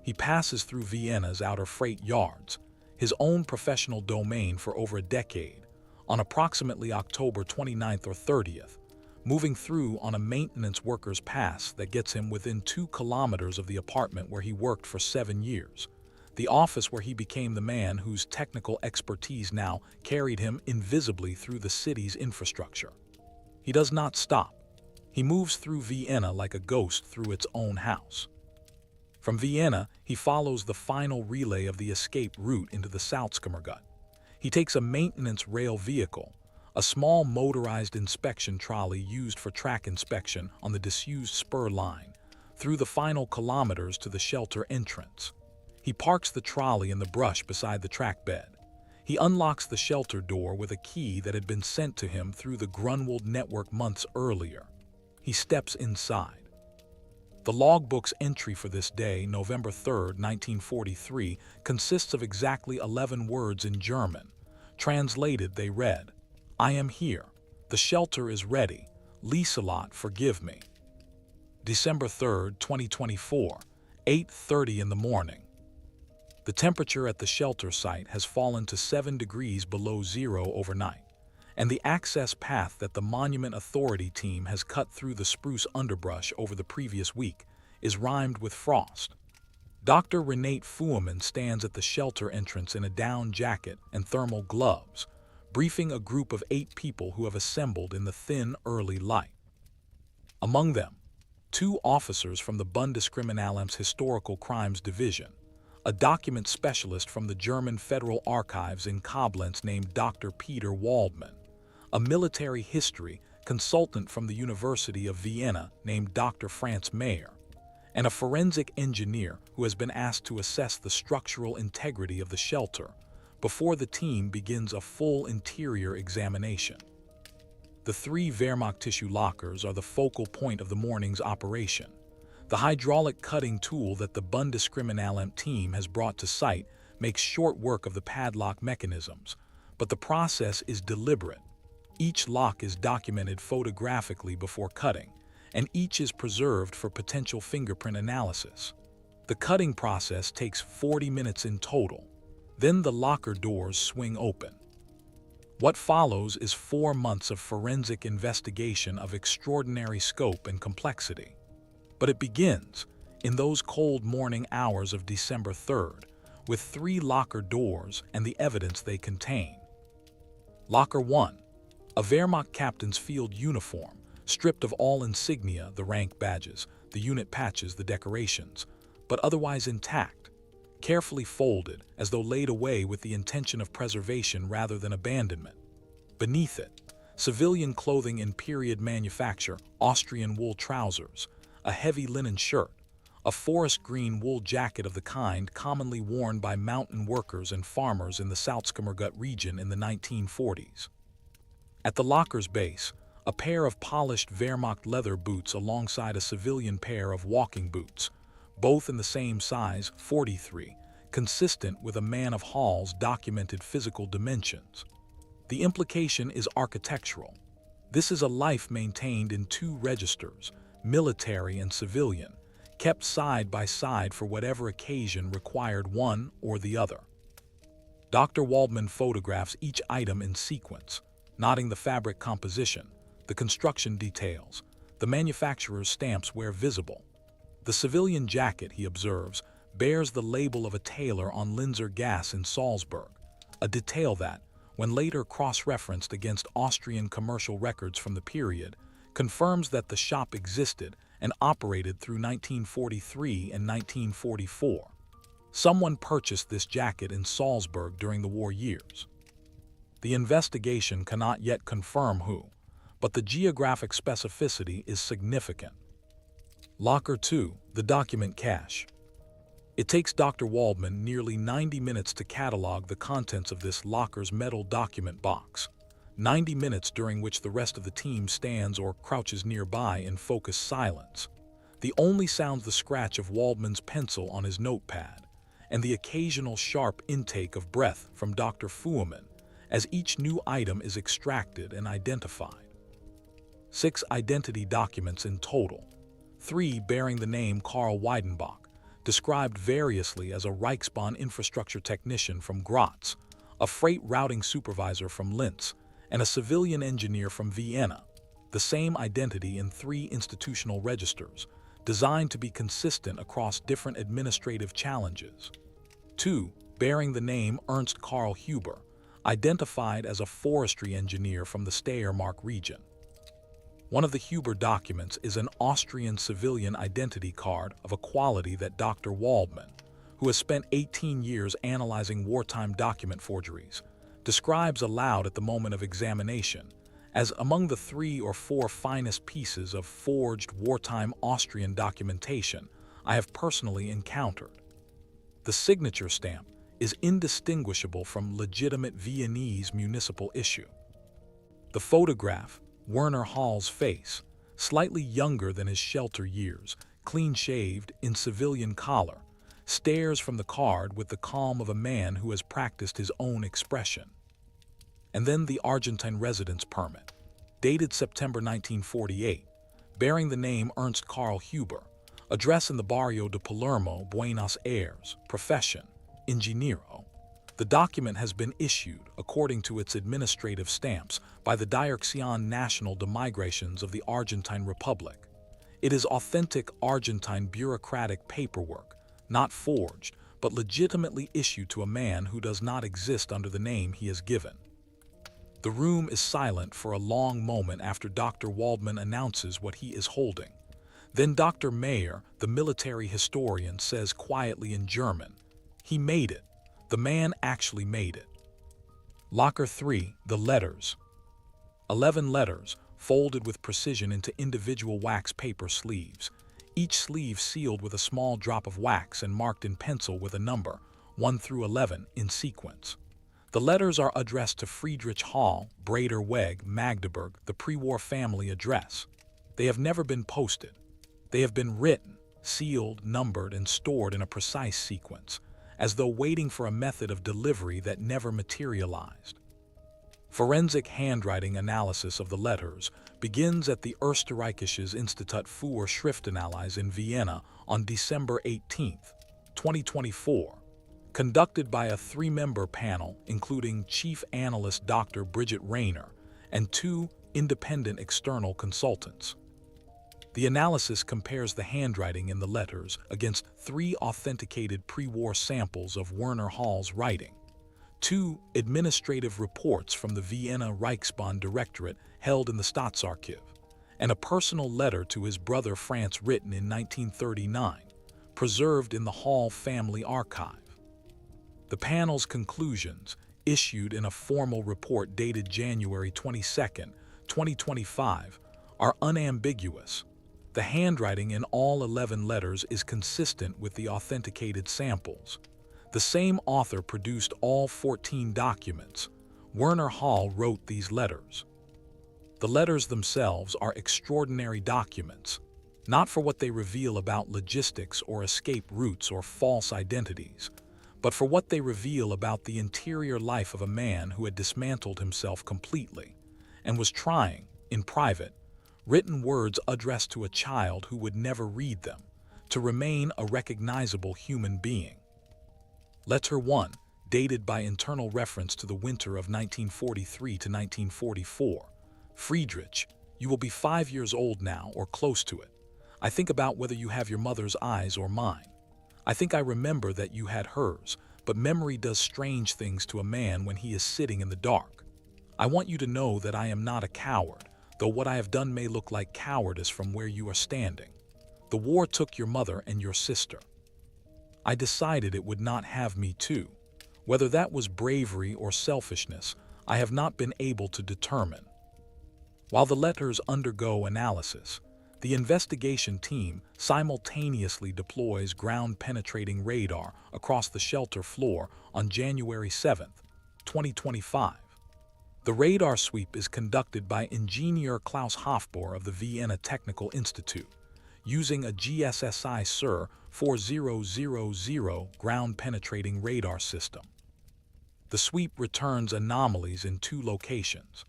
A: He passes through Vienna's outer freight yards, his own professional domain for over a decade, on approximately October 29th or 30th, moving through on a maintenance worker's pass that gets him within 2 kilometers of the apartment where he worked for 7 years, the office where he became the man whose technical expertise now carried him invisibly through the city's infrastructure. He does not stop. He moves through Vienna like a ghost through its own house. From Vienna, he follows the final relay of the escape route into the Salzkammergut. He takes a maintenance rail vehicle, a small motorized inspection trolley used for track inspection on the disused spur line, through the final kilometers to the shelter entrance. He parks the trolley in the brush beside the track bed. He unlocks the shelter door with a key that had been sent to him through the Grunwald network months earlier. He steps inside. The logbook's entry for this day, November 3, 1943, consists of exactly 11 words in German. Translated, they read, "I am here. The shelter is ready. Lieselot, forgive me." December 3, 2024, 8:30 in the morning. The temperature at the shelter site has fallen to 7 degrees below zero overnight, and the access path that the Monument Authority team has cut through the spruce underbrush over the previous week is rimed with frost. Dr. Renate Fuhrman stands at the shelter entrance in a down jacket and thermal gloves, briefing a group of 8 people who have assembled in the thin, early light. Among them, 2 officers from the Bundeskriminalamt's Historical Crimes Division, a document specialist from the German Federal Archives in Koblenz named Dr. Peter Waldman, a military history consultant from the University of Vienna named Dr. Franz Mayer, and a forensic engineer who has been asked to assess the structural integrity of the shelter before the team begins a full interior examination. The 3 Wehrmacht tissue lockers are the focal point of the morning's operation. The hydraulic cutting tool that the Bundeskriminalamt team has brought to site makes short work of the padlock mechanisms, but the process is deliberate. Each lock is documented photographically before cutting, and each is preserved for potential fingerprint analysis. The cutting process takes 40 minutes in total. Then the locker doors swing open. What follows is 4 months of forensic investigation of extraordinary scope and complexity. But it begins, in those cold morning hours of December 3rd, with 3 locker doors and the evidence they contain. Locker 1, a Wehrmacht captain's field uniform, stripped of all insignia, the rank badges, the unit patches, the decorations, but otherwise intact, carefully folded as though laid away with the intention of preservation rather than abandonment. Beneath it, civilian clothing in period manufacture, Austrian wool trousers, a heavy linen shirt, a forest green wool jacket of the kind commonly worn by mountain workers and farmers in the Salzkammergut region in the 1940s. At the locker's base, a pair of polished Wehrmacht leather boots alongside a civilian pair of walking boots, both in the same size, 43, consistent with a man of Hall's documented physical dimensions. The implication is architectural. This is a life maintained in 2 registers, military and civilian, kept side by side for whatever occasion required one or the other. Dr. Waldman photographs each item in sequence, noting the fabric composition, the construction details, the manufacturer's stamps where visible. The civilian jacket, he observes, bears the label of a tailor on Linzer gas in Salzburg, a detail that, when later cross-referenced against Austrian commercial records from the period, confirms that the shop existed and operated through 1943 and 1944. Someone purchased this jacket in Salzburg during the war years. The investigation cannot yet confirm who, but the geographic specificity is significant. Locker 2, the document cache. It takes Dr. Waldman nearly 90 minutes to catalog the contents of this locker's metal document box, 90 minutes during which the rest of the team stands or crouches nearby in focused silence. The only sounds the scratch of Waldman's pencil on his notepad, and the occasional sharp intake of breath from Dr. Fuhrman as each new item is extracted and identified. 6 identity documents in total, 3 bearing the name Karl Weidenbach, described variously as a Reichsbahn infrastructure technician from Graz, a freight routing supervisor from Linz, and a civilian engineer from Vienna, the same identity in 3 institutional registers, designed to be consistent across different administrative challenges. 2 bearing the name Ernst Karl Huber, identified as a forestry engineer from the Steiermark region. One of the Huber documents is an Austrian civilian identity card of a quality that Dr. Waldman, who has spent 18 years analyzing wartime document forgeries, describes aloud at the moment of examination as among the 3 or 4 finest pieces of forged wartime Austrian documentation I have personally encountered. The signature stamp is indistinguishable from legitimate Viennese municipal issue. The photograph, Werner Hall's face, slightly younger than his shelter years, clean-shaved, in civilian collar, stares from the card with the calm of a man who has practiced his own expression. And then the Argentine residence permit, dated September 1948, bearing the name Ernst Karl Huber, address in the Barrio de Palermo, Buenos Aires, profession, ingeniero. The document has been issued, according to its administrative stamps, by the Dirección Nacional de Migraciones of the Argentine Republic. It is authentic Argentine bureaucratic paperwork, not forged, but legitimately issued to a man who does not exist under the name he has given. The room is silent for a long moment after Dr. Waldman announces what he is holding. Then Dr. Mayer, the military historian, says quietly in German, "He made it. The man actually made it." Locker 3, the letters. 11 letters, folded with precision into individual wax paper sleeves, each sleeve sealed with a small drop of wax and marked in pencil with a number, 1 through 11, in sequence. The letters are addressed to Friedrich Hall, Breder Weg, Magdeburg, the pre-war family address. They have never been posted. They have been written, sealed, numbered, and stored in a precise sequence, as though waiting for a method of delivery that never materialized. Forensic handwriting analysis of the letters begins at the Österreichisches Institut für Schriftanalyse in Vienna on December 18, 2024, conducted by a 3-member panel including Chief Analyst Dr. Bridget Rayner and 2 independent external consultants. The analysis compares the handwriting in the letters against 3 authenticated pre-war samples of Werner Hall's writing, 2 administrative reports from the Vienna Reichsbahn Directorate held in the Staatsarchiv, and a personal letter to his brother Franz written in 1939, preserved in the Hall family archive. The panel's conclusions, issued in a formal report dated January 22, 2025, are unambiguous. The handwriting in all 11 letters is consistent with the authenticated samples. The same author produced all 14 documents. Werner Hall wrote these letters. The letters themselves are extraordinary documents, not for what they reveal about logistics or escape routes or false identities, but for what they reveal about the interior life of a man who had dismantled himself completely and was trying, in private, written words addressed to a child who would never read them, to remain a recognizable human being. Letter 1, dated by internal reference to the winter of 1943 to 1944. Friedrich, you will be 5 years old now, or close to it. I think about whether you have your mother's eyes or mine. I think I remember that you had hers, but memory does strange things to a man when he is sitting in the dark. I want you to know that I am not a coward, though what I have done may look like cowardice from where you are standing. The war took your mother and your sister. I decided it would not have me too. Whether that was bravery or selfishness, I have not been able to determine. While the letters undergo analysis, the investigation team simultaneously deploys ground-penetrating radar across the shelter floor on January 7, 2025. The radar sweep is conducted by engineer Klaus Hofbohr of the Vienna Technical Institute, using a GSSI SIR 4000 ground-penetrating radar system. The sweep returns anomalies in 2 locations: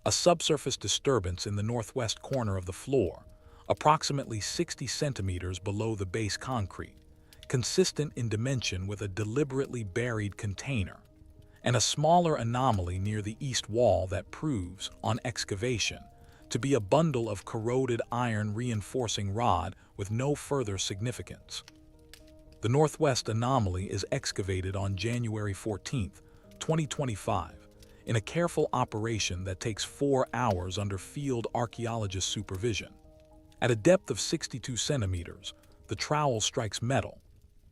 A: a subsurface disturbance in the northwest corner of the floor, approximately 60 centimeters below the base concrete, consistent in dimension with a deliberately buried container, and a smaller anomaly near the east wall that proves, on excavation, to be a bundle of corroded iron reinforcing rod with no further significance. The northwest anomaly is excavated on January 14, 2025, in a careful operation that takes 4 hours under field archaeologist supervision. At a depth of 62 centimeters, the trowel strikes metal.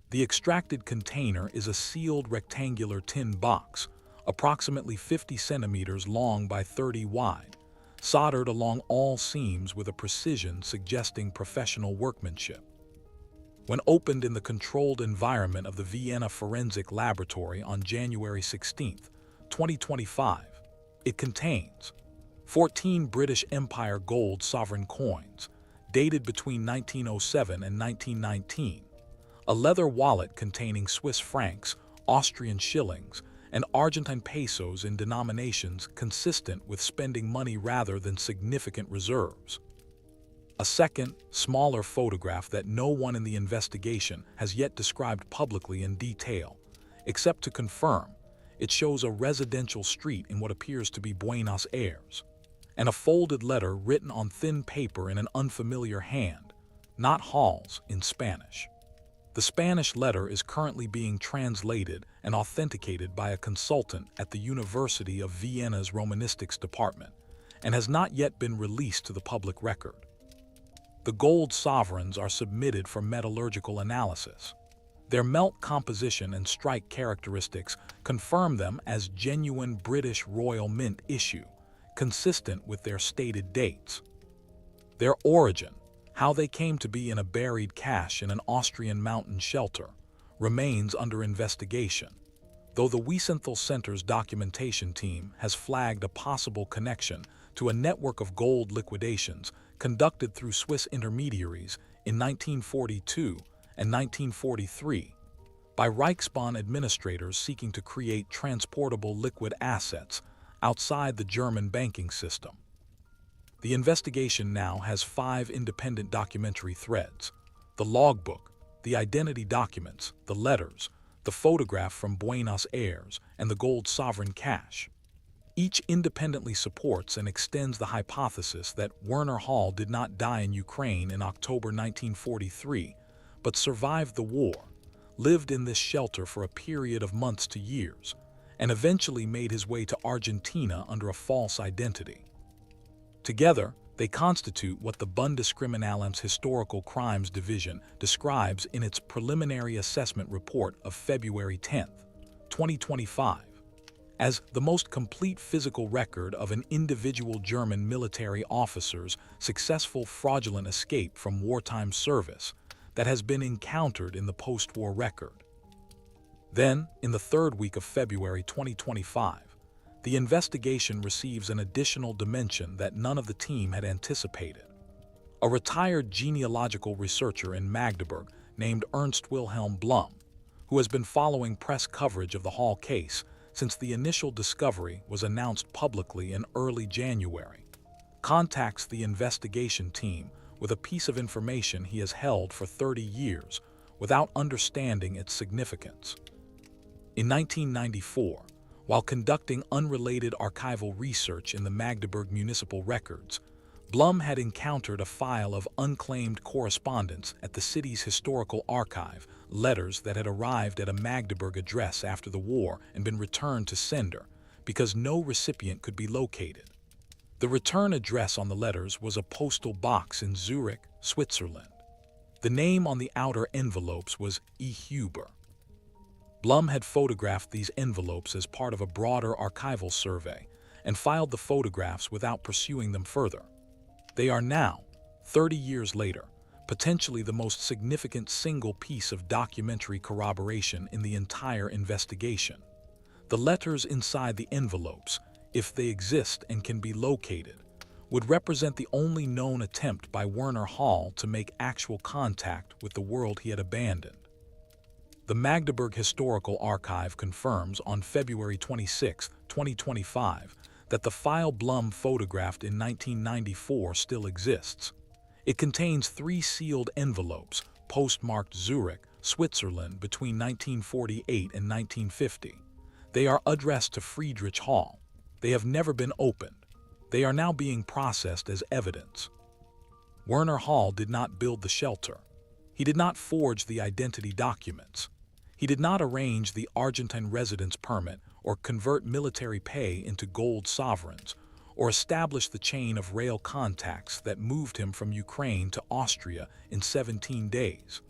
A: The extracted container is a sealed rectangular tin box, approximately 50 centimeters long by 30 wide, soldered along all seams with a precision suggesting professional workmanship. When opened in the controlled environment of the Vienna Forensic Laboratory on January 16, 2025, it contains 14 British Empire gold sovereign coins, dated between 1907 and 1919, a leather wallet containing Swiss francs, Austrian shillings, and Argentine pesos in denominations consistent with spending money rather than significant reserves. A second, smaller photograph that no one in the investigation has yet described publicly in detail, except to confirm it shows a residential street in what appears to be Buenos Aires, and a folded letter written on thin paper in an unfamiliar hand, not Hall's, in Spanish. The Spanish letter is currently being translated and authenticated by a consultant at the University of Vienna's Romanistics department, and has not yet been released to the public record. The gold sovereigns are submitted for metallurgical analysis. Their melt composition and strike characteristics confirm them as genuine British Royal Mint issue, consistent with their stated dates. Their origin, how they came to be in a buried cache in an Austrian mountain shelter, remains under investigation, though the Wiesenthal Center's documentation team has flagged a possible connection to a network of gold liquidations conducted through Swiss intermediaries in 1942 and 1943 by Reichsbahn administrators seeking to create transportable liquid assets outside the German banking system. The investigation now has 5 independent documentary threads: the logbook, the identity documents, the letters, the photograph from Buenos Aires, and the gold sovereign cache. Each independently supports and extends the hypothesis that Werner Hall did not die in Ukraine in October 1943, but survived the war, lived in this shelter for a period of months to years, and eventually made his way to Argentina under a false identity. Together, they constitute what the Bundeskriminalamt's Historical Crimes Division describes in its preliminary assessment report of February 10, 2025, as the most complete physical record of an individual German military officer's successful fraudulent escape from wartime service that has been encountered in the post-war record. Then, in the 3rd week of February 2025, the investigation receives an additional dimension that none of the team had anticipated. A retired genealogical researcher in Magdeburg named Ernst Wilhelm Blum, who has been following press coverage of the Hall case since the initial discovery was announced publicly in early January, contacts the investigation team with a piece of information he has held for 30 years without understanding its significance. In 1994, while conducting unrelated archival research in the Magdeburg municipal records, Blum had encountered a file of unclaimed correspondence at the city's historical archive, letters that had arrived at a Magdeburg address after the war and been returned to sender because no recipient could be located. The return address on the letters was a postal box in Zurich, Switzerland. The name on the outer envelopes was E. Huber. Blum had photographed these envelopes as part of a broader archival survey and filed the photographs without pursuing them further. They are now, 30 years later, potentially the most significant single piece of documentary corroboration in the entire investigation. The letters inside the envelopes, if they exist and can be located, would represent the only known attempt by Werner Hall to make actual contact with the world he had abandoned. The Magdeburg Historical Archive confirms on February 26, 2025, that the file Blum photographed in 1994 still exists. It contains 3 sealed envelopes, postmarked Zurich, Switzerland between 1948 and 1950. They are addressed to Friedrich Hall. They have never been opened. They are now being processed as evidence. Werner Hall did not build the shelter. He did not forge the identity documents. He did not arrange the Argentine residence permit or convert military pay into gold sovereigns, or establish the chain of rail contacts that moved him from Ukraine to Austria in 17 days.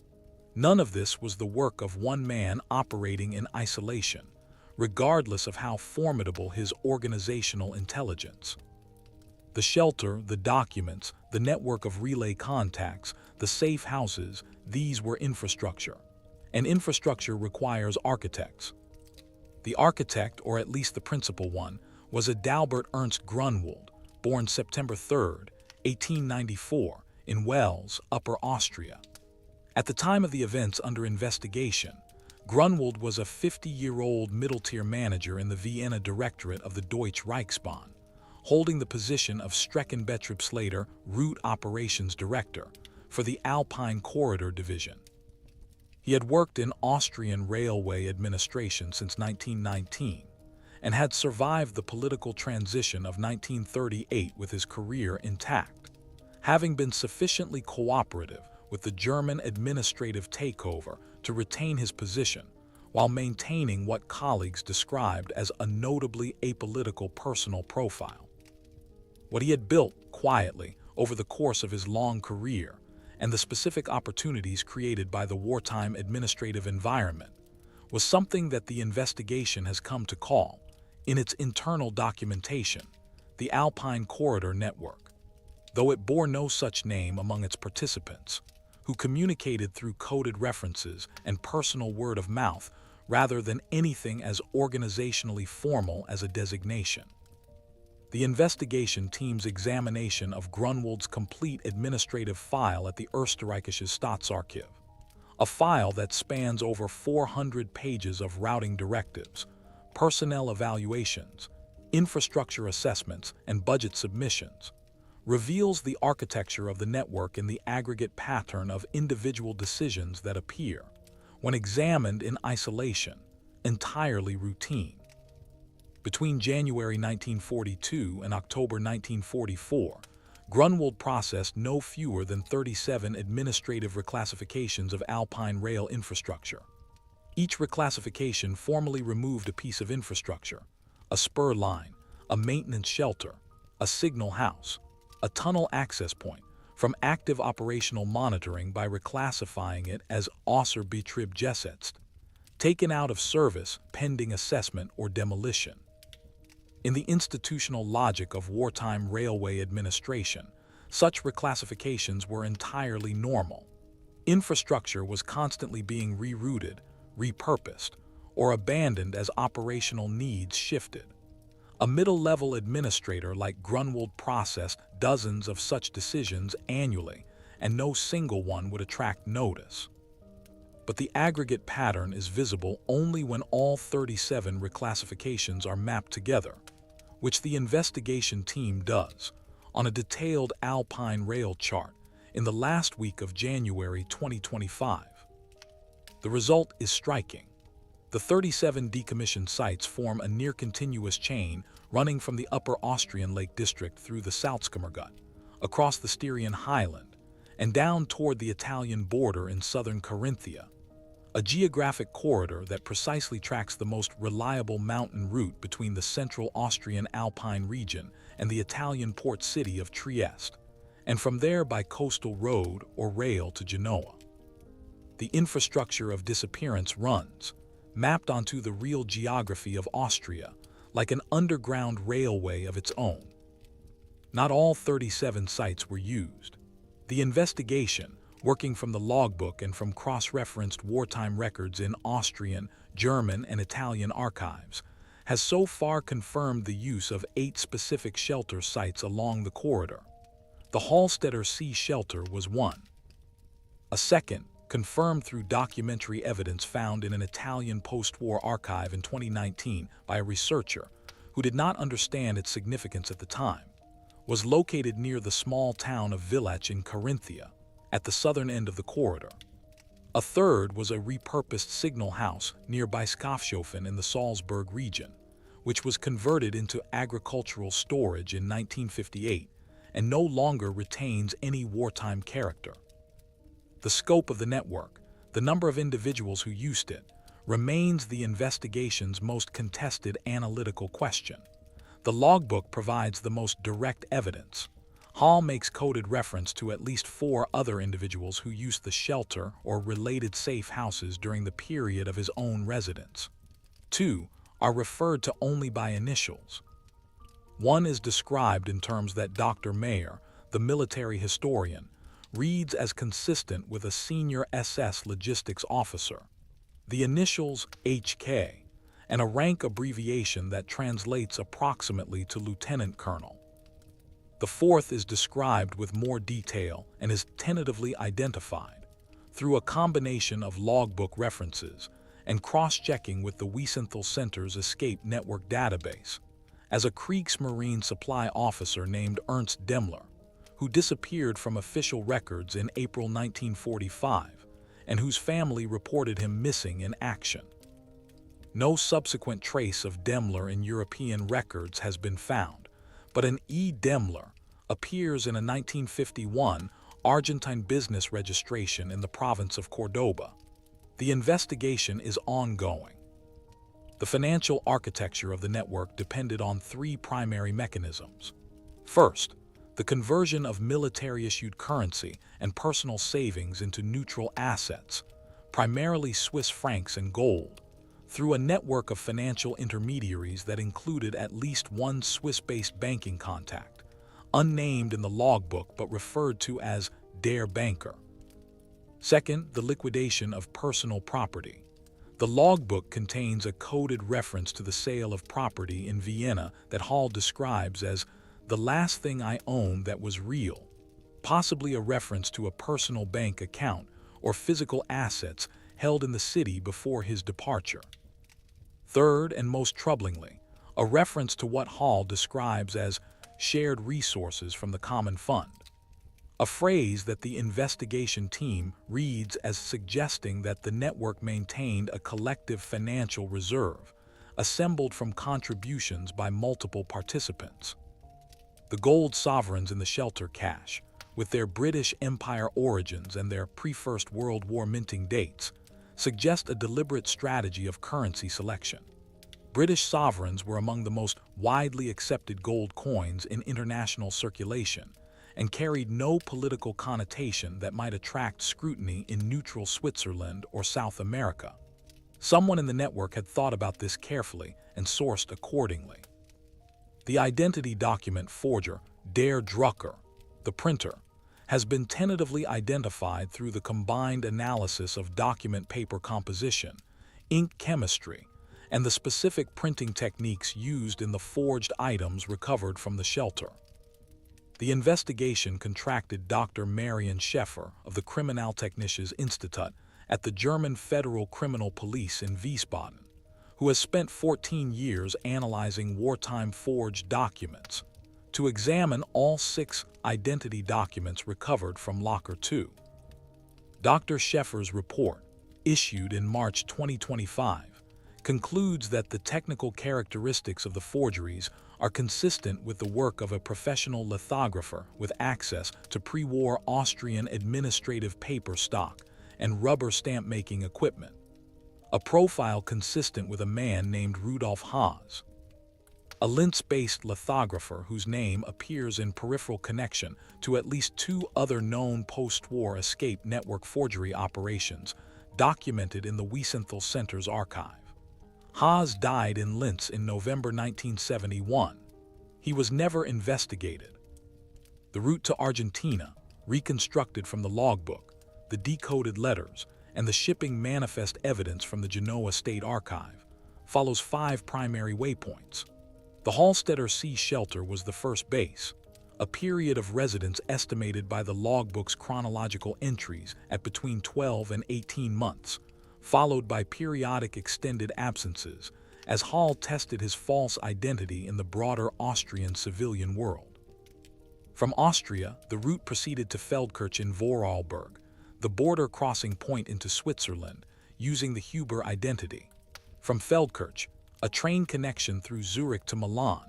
A: None of this was the work of one man operating in isolation, regardless of how formidable his organizational intelligence. The shelter, the documents, the network of relay contacts, the safe houses, these were infrastructure. And infrastructure requires architects. The architect, or at least the principal one, was Adalbert Ernst Grunwald, born September 3, 1894, in Wels, Upper Austria. At the time of the events under investigation, Grunwald was a 50-year-old middle-tier manager in the Vienna Directorate of the Deutsche Reichsbahn, holding the position of Streckenbetriebsleiter, Route Operations Director, for the Alpine Corridor Division. He had worked in Austrian railway administration since 1919 and had survived the political transition of 1938 with his career intact, having been sufficiently cooperative with the German administrative takeover to retain his position while maintaining what colleagues described as a notably apolitical personal profile. What he had built quietly over the course of his long career and the specific opportunities created by the wartime administrative environment was something that the investigation has come to call, in its internal documentation, the Alpine Corridor Network, though it bore no such name among its participants, who communicated through coded references and personal word of mouth rather than anything as organizationally formal as a designation. The investigation team's examination of Grunwald's complete administrative file at the Österreichisches Staatsarchiv, a file that spans over 400 pages of routing directives, personnel evaluations, infrastructure assessments, and budget submissions, reveals the architecture of the network in the aggregate pattern of individual decisions that appear, when examined in isolation, entirely routine. Between January 1942 and October 1944, Grunwald processed no fewer than 37 administrative reclassifications of Alpine rail infrastructure. Each reclassification formally removed a piece of infrastructure, a spur line, a maintenance shelter, a signal house, a tunnel access point, from active operational monitoring by reclassifying it as außer Betrieb gesetzt, taken out of service pending assessment or demolition. In the institutional logic of wartime railway administration, such reclassifications were entirely normal. Infrastructure was constantly being rerouted, repurposed, or abandoned as operational needs shifted. A middle-level administrator like Grunwald processed dozens of such decisions annually, and no single one would attract notice. But the aggregate pattern is visible only when all 37 reclassifications are mapped together, which the investigation team does on a detailed Alpine rail chart in the last week of January 2025. The result is striking. The The 37 decommissioned sites form a near-continuous chain running from the Upper Austrian Lake District through the Salzkammergut, across the Styrian Highland, and down toward the Italian border in southern Carinthia, a geographic corridor that precisely tracks the most reliable mountain route between the central Austrian Alpine region and the Italian port city of Trieste, and from there by coastal road or rail to Genoa. The infrastructure of disappearance runs, mapped onto the real geography of Austria, like an underground railway of its own. Not all 37 sites were used. The investigation, working from the logbook and from cross-referenced wartime records in Austrian, German, and Italian archives, has so far confirmed the use of 8 specific shelter sites along the corridor. The Hallstetter Sea Shelter was one. A second, confirmed through documentary evidence found in an Italian post-war archive in 2019 by a researcher who did not understand its significance at the time, was located near the small town of Villach in Carinthia, at the southern end of the corridor. A third was a repurposed signal house near Bischofshofen in the Salzburg region, which was converted into agricultural storage in 1958 and no longer retains any wartime character. The scope of the network, the number of individuals who used it, remains the investigation's most contested analytical question. The logbook provides the most direct evidence. Hall makes coded reference to at least 4 other individuals who used the shelter or related safe houses during the period of his own residence. 2 are referred to only by initials. 1 is described in terms that Dr. Mayer, the military historian, reads as consistent with a senior SS logistics officer. The initials HK, and a rank abbreviation that translates approximately to lieutenant colonel. The 4th is described with more detail and is tentatively identified through a combination of logbook references and cross-checking with the Wiesenthal Center's escape network database as a Kriegsmarine supply officer named Ernst Demmler, who disappeared from official records in April 1945 and whose family reported him missing in action. No subsequent trace of Demmler in European records has been found, but an E. Demmler appears in a 1951 Argentine business registration in the province of Cordoba. The investigation is ongoing. The financial architecture of the network depended on 3 primary mechanisms. First, the conversion of military-issued currency and personal savings into neutral assets, primarily Swiss francs and gold, through a network of financial intermediaries that included at least one Swiss-based banking contact, unnamed in the logbook but referred to as Der Banker. Second, the liquidation of personal property. The logbook contains a coded reference to the sale of property in Vienna that Hall describes as the last thing I owned that was real, possibly a reference to a personal bank account or physical assets held in the city before his departure. Third, and most troublingly, a reference to what Hall describes as shared resources from the common fund, a phrase that the investigation team reads as suggesting that the network maintained a collective financial reserve, assembled from contributions by multiple participants. The gold sovereigns in the shelter cache, with their British Empire origins and their pre-First World War minting dates, suggest a deliberate strategy of currency selection. British sovereigns were among the most widely accepted gold coins in international circulation and carried no political connotation that might attract scrutiny in neutral Switzerland or South America. Someone in the network had thought about this carefully and sourced accordingly. The identity document forger, Der Drucker, the printer, has been tentatively identified through the combined analysis of document paper composition, ink chemistry, and the specific printing techniques used in the forged items recovered from the shelter. The investigation contracted Dr. Marion Scheffer of the Kriminaltechnisches Institut at the German Federal Criminal Police in Wiesbaden, who has spent 14 years analyzing wartime forged documents, to examine all 6 identity documents recovered from Locker 2. Dr. Scheffer's report, issued in March 2025, concludes that the technical characteristics of the forgeries are consistent with the work of a professional lithographer with access to pre-war Austrian administrative paper stock and rubber stamp-making equipment, a profile consistent with a man named Rudolf Haas, a Linz-based lithographer whose name appears in peripheral connection to at least 2 other known post-war escape network forgery operations documented in the Wiesenthal Center's archive. Haas died in Linz in November 1971. He was never investigated. The route to Argentina, reconstructed from the logbook, the decoded letters, and the shipping manifest evidence from the Genoa State Archive, follows 5 primary waypoints. The Hallstetter Sea Shelter was the first base, a period of residence estimated by the logbook's chronological entries at between 12 and 18 months, followed by periodic extended absences as Hall tested his false identity in the broader Austrian civilian world. From Austria, the route proceeded to Feldkirch in Vorarlberg, the border crossing point into Switzerland, using the Huber identity. From Feldkirch, a train connection through Zurich to Milan.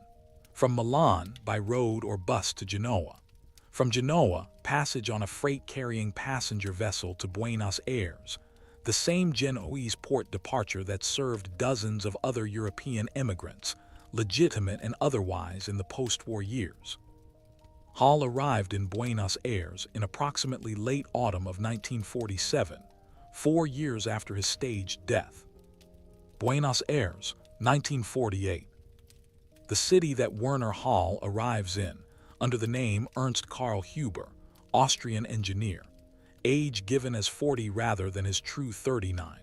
A: From Milan, by road or bus to Genoa. From Genoa, passage on a freight-carrying passenger vessel to Buenos Aires, the same Genoese port departure that served dozens of other European immigrants, legitimate and otherwise, in the post-war years. Hall arrived in Buenos Aires in approximately late autumn of 1947, 4 years after his staged death. Buenos Aires, 1948. The city that Werner Hall arrives in, under the name Ernst Karl Huber, Austrian engineer, age given as 40 rather than his true 39,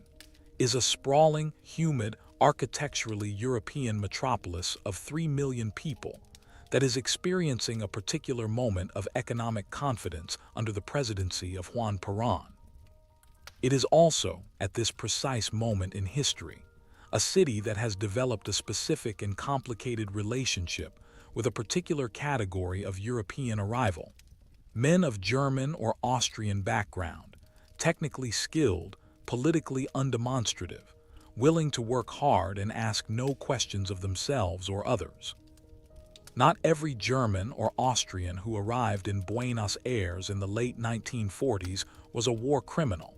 A: is a sprawling, humid, architecturally European metropolis of 3 million people that is experiencing a particular moment of economic confidence under the presidency of Juan Perón. It is also, at this precise moment in history, a city that has developed a specific and complicated relationship with a particular category of European arrival, men of German or Austrian background, technically skilled, politically undemonstrative, willing to work hard and ask no questions of themselves or others. Not every German or Austrian who arrived in Buenos Aires in the late 1940s was a war criminal.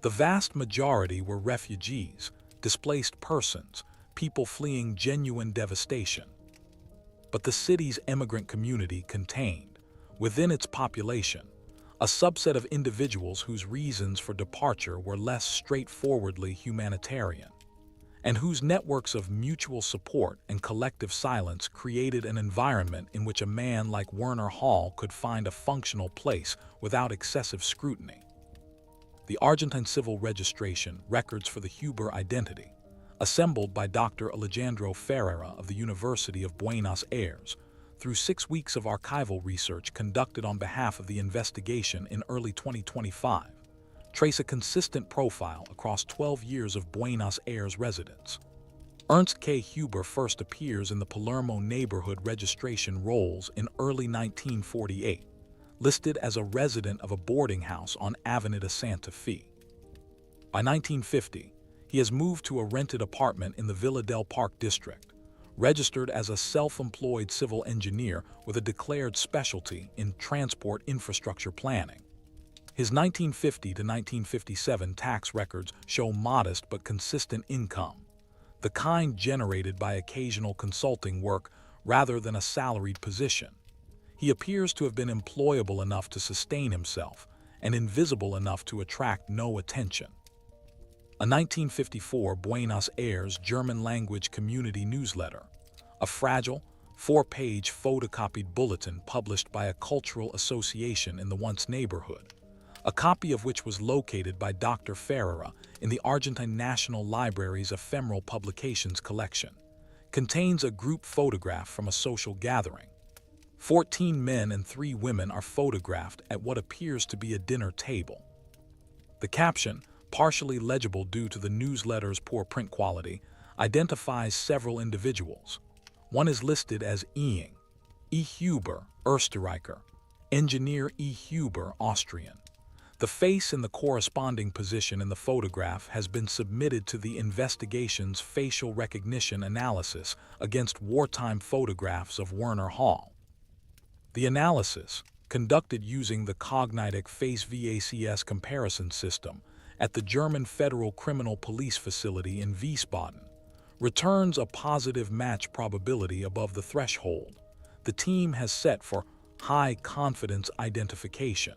A: The vast majority were refugees, displaced persons, people fleeing genuine devastation. But the city's immigrant community contained, within its population, a subset of individuals whose reasons for departure were less straightforwardly humanitarian, and whose networks of mutual support and collective silence created an environment in which a man like Werner Hall could find a functional place without excessive scrutiny. The Argentine Civil Registration records for the Huber identity, assembled by Dr. Alejandro Ferreira of the University of Buenos Aires, through 6 weeks of archival research conducted on behalf of the investigation in early 2025, trace a consistent profile across 12 years of Buenos Aires residence. Ernst K. Huber first appears in the Palermo neighborhood registration rolls in early 1948, listed as a resident of a boarding house on Avenida Santa Fe. By 1950, he has moved to a rented apartment in the Villa del Parque district, registered as a self-employed civil engineer with a declared specialty in transport infrastructure planning. His 1950 to 1957 tax records show modest but consistent income, the kind generated by occasional consulting work rather than a salaried position. He appears to have been employable enough to sustain himself and invisible enough to attract no attention. A 1954 Buenos Aires German-language community newsletter, a fragile, 4-page photocopied bulletin published by a cultural association in the once neighborhood, a copy of which was located by Dr. Ferreira in the Argentine National Library's ephemeral publications collection, contains a group photograph from a social gathering. 14 men and 3 women are photographed at what appears to be a dinner table. The caption, partially legible due to the newsletter's poor print quality, identifies several individuals. One is listed as E. Huber, Österreicher, engineer E. Huber, Austrian. The face in the corresponding position in the photograph has been submitted to the investigation's facial recognition analysis against wartime photographs of Werner Hall. The analysis, conducted using the cognitive face VACS comparison system at the German Federal Criminal Police Facility in Wiesbaden, returns a positive match probability above the threshold the team has set for high confidence identification.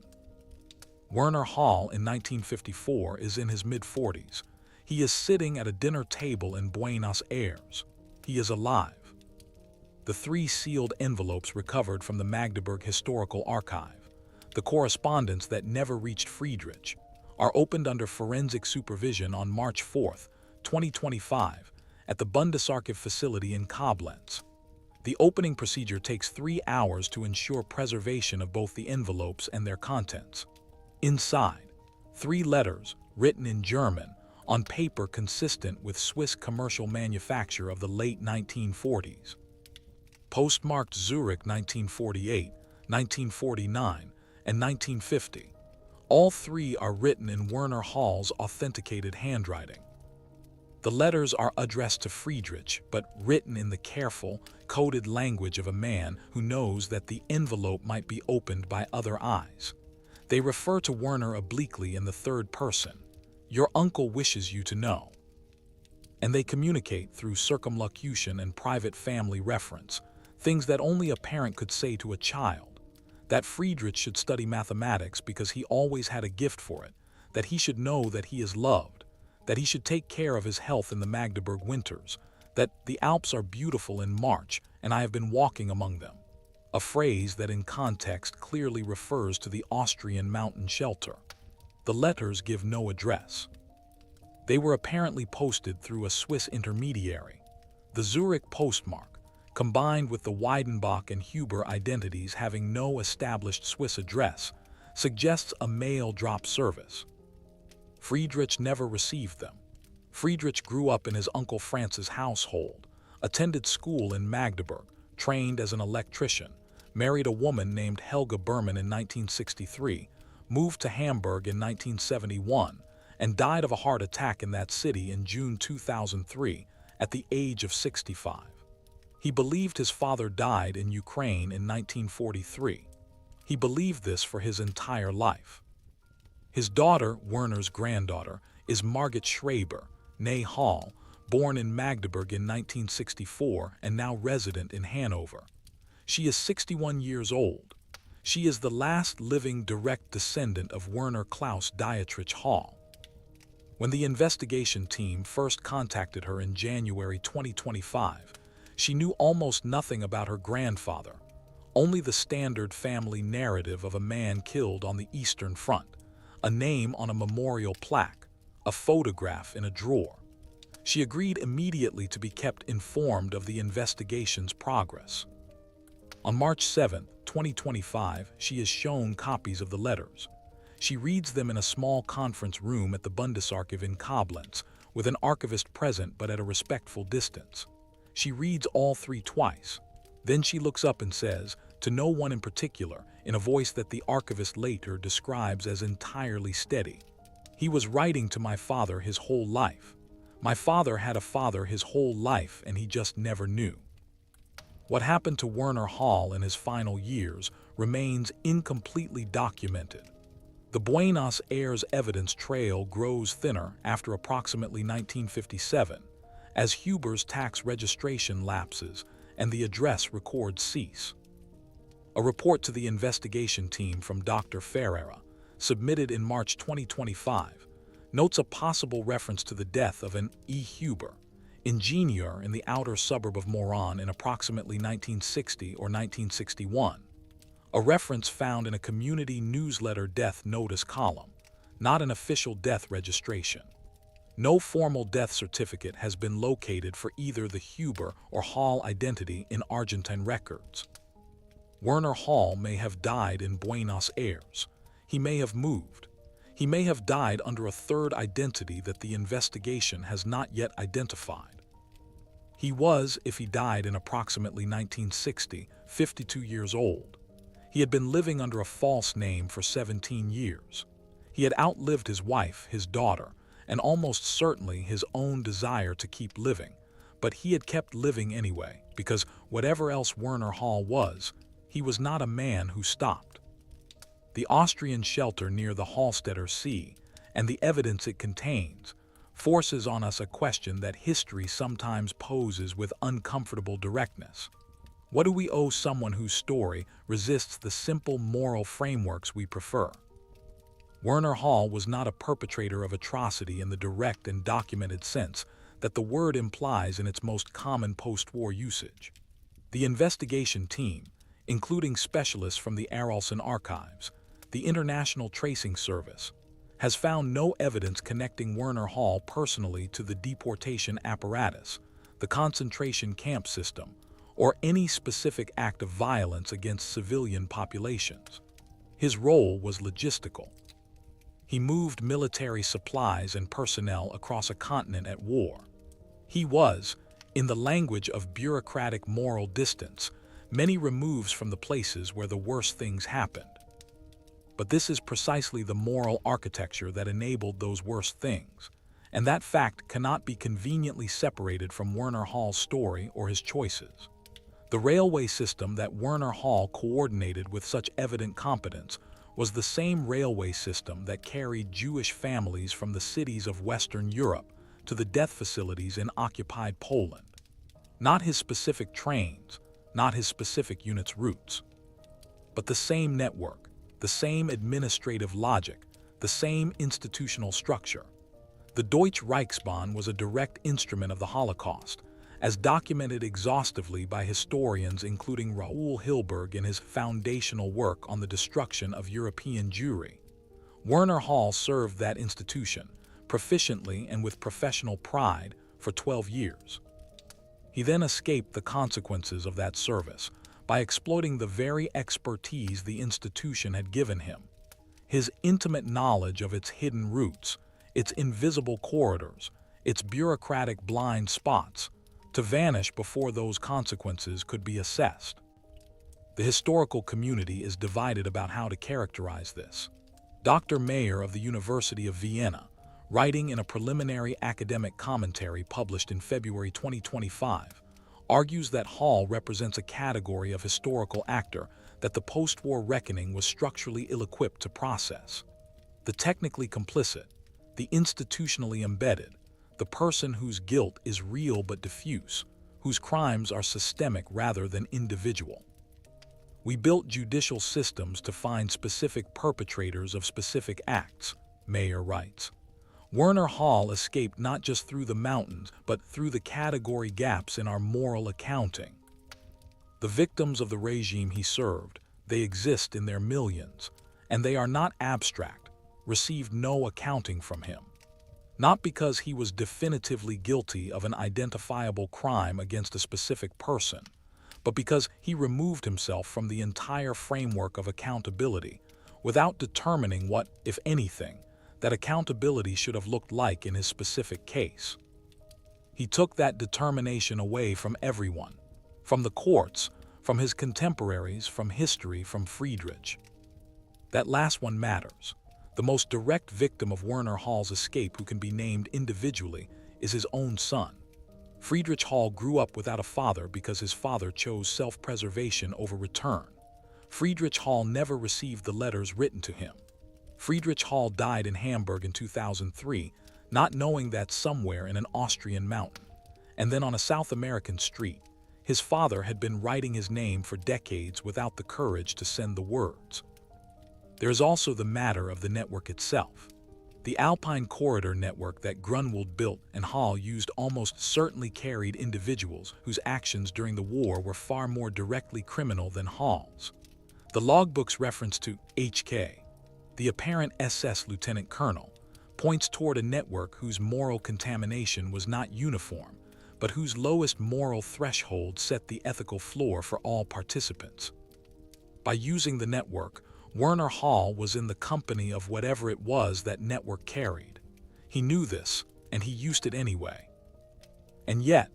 A: Werner Hall in 1954 is in his mid-40s. He is sitting at a dinner table in Buenos Aires. He is alive. The 3 sealed envelopes recovered from the Magdeburg Historical Archive, the correspondence that never reached Friedrich, are opened under forensic supervision on March 4, 2025, at the Bundesarchiv facility in Koblenz. The opening procedure takes 3 hours to ensure preservation of both the envelopes and their contents. Inside, 3 letters, written in German, on paper consistent with Swiss commercial manufacture of the late 1940s. Postmarked Zurich 1948, 1949, and 1950. All 3 are written in Werner Hall's authenticated handwriting. The letters are addressed to Friedrich, but written in the careful, coded language of a man who knows that the envelope might be opened by other eyes. They refer to Werner obliquely in the third person. Your uncle wishes you to know. And they communicate through circumlocution and private family reference, things that only a parent could say to a child. That Friedrich should study mathematics because he always had a gift for it, that he should know that he is loved, that he should take care of his health in the Magdeburg winters, that the Alps are beautiful in March and I have been walking among them. A phrase that in context clearly refers to the Austrian mountain shelter. The letters give no address. They were apparently posted through a Swiss intermediary. The Zurich postmark, combined with the Weidenbach and Huber identities having no established Swiss address, suggests a mail drop service. Friedrich never received them. Friedrich grew up in his Uncle Franz's household, attended school in Magdeburg, trained as an electrician, married a woman named Helga Berman in 1963, moved to Hamburg in 1971, and died of a heart attack in that city in June 2003 at the age of 65. He believed his father died in Ukraine in 1943. He believed this for his entire life. His daughter, Werner's granddaughter, is Margit Schreiber, née Hall, born in Magdeburg in 1964 and now resident in Hanover. She is 61 years old. She is the last living direct descendant of Werner Klaus Dietrich Hall. When the investigation team first contacted her in January 2025, she knew almost nothing about her grandfather, only the standard family narrative of a man killed on the Eastern Front, a name on a memorial plaque, a photograph in a drawer. She agreed immediately to be kept informed of the investigation's progress. On March 7, 2025, she is shown copies of the letters. She reads them in a small conference room at the Bundesarchiv in Koblenz, with an archivist present but at a respectful distance. She reads all 3 twice. Then she looks up and says, to no one in particular, in a voice that the archivist later describes as entirely steady, "He was writing to my father his whole life. My father had a father his whole life and he just never knew." What happened to Werner Hall in his final years remains incompletely documented. The Buenos Aires evidence trail grows thinner after approximately 1957, as Huber's tax registration lapses and the address records cease. A report to the investigation team from Dr. Ferreira, submitted in March 2025, notes a possible reference to the death of an E. Huber, ingenieur in the outer suburb of Moran in approximately 1960 or 1961. A reference found in a community newsletter death notice column, not an official death registration. No formal death certificate has been located for either the Huber or Hall identity in Argentine records. Werner Hall may have died in Buenos Aires. He may have moved. He may have died under a third identity that the investigation has not yet identified. He was, if he died in approximately 1960, 52 years old. He had been living under a false name for 17 years. He had outlived his wife, his daughter, and almost certainly his own desire to keep living, but he had kept living anyway, because whatever else Werner Hall was, he was not a man who stopped. The Austrian shelter near the Hallstetter Sea, and the evidence it contains, forces on us a question that history sometimes poses with uncomfortable directness. What do we owe someone whose story resists the simple moral frameworks we prefer? Werner Hall was not a perpetrator of atrocity in the direct and documented sense that the word implies in its most common post-war usage. The investigation team, including specialists from the Aralson Archives, the International Tracing Service, has found no evidence connecting Werner Hall personally to the deportation apparatus, the concentration camp system, or any specific act of violence against civilian populations. His role was logistical. He moved military supplies and personnel across a continent at war. He was, in the language of bureaucratic moral distance, many removes from the places where the worst things happened. But this is precisely the moral architecture that enabled those worst things, and that fact cannot be conveniently separated from Werner Hall's story or his choices. The railway system that Werner Hall coordinated with such evident competence was the same railway system that carried Jewish families from the cities of Western Europe to the death facilities in occupied Poland. Not his specific trains, not his specific unit's routes, but the same network, the same administrative logic, the same institutional structure. The Deutsche Reichsbahn was a direct instrument of the Holocaust, as documented exhaustively by historians including Raoul Hilberg in his foundational work on the destruction of European Jewry. Werner Hall served that institution, proficiently and with professional pride, for 12 years. He then escaped the consequences of that service by exploiting the very expertise the institution had given him. His intimate knowledge of its hidden routes, its invisible corridors, its bureaucratic blind spots, to vanish before those consequences could be assessed. The historical community is divided about how to characterize this. Dr. Mayer of the University of Vienna, writing in a preliminary academic commentary published in February 2025, argues that Hall represents a category of historical actor that the post-war reckoning was structurally ill-equipped to process. The technically complicit, the institutionally embedded, the person whose guilt is real but diffuse, whose crimes are systemic rather than individual. We built judicial systems to find specific perpetrators of specific acts, Mayer writes. Werner Hall escaped not just through the mountains, but through the category gaps in our moral accounting. The victims of the regime he served, they exist in their millions, and they are not abstract, received no accounting from him. Not because he was definitively guilty of an identifiable crime against a specific person, but because he removed himself from the entire framework of accountability without determining what, if anything, that accountability should have looked like in his specific case. He took that determination away from everyone, from the courts, from his contemporaries, from history, from Friedrich. That last one matters. The most direct victim of Werner Hall's escape who can be named individually is his own son. Friedrich Hall grew up without a father because his father chose self-preservation over return. Friedrich Hall never received the letters written to him. Friedrich Hall died in Hamburg in 2003, not knowing that somewhere in an Austrian mountain, and then on a South American street, his father had been writing his name for decades without the courage to send the words. There is also the matter of the network itself. The Alpine Corridor network that Grunwald built and Hall used almost certainly carried individuals whose actions during the war were far more directly criminal than Hall's. The logbook's reference to HK, the apparent SS lieutenant colonel, points toward a network whose moral contamination was not uniform, but whose lowest moral threshold set the ethical floor for all participants. By using the network, Werner Hall was in the company of whatever it was that network carried. He knew this, and he used it anyway. And yet,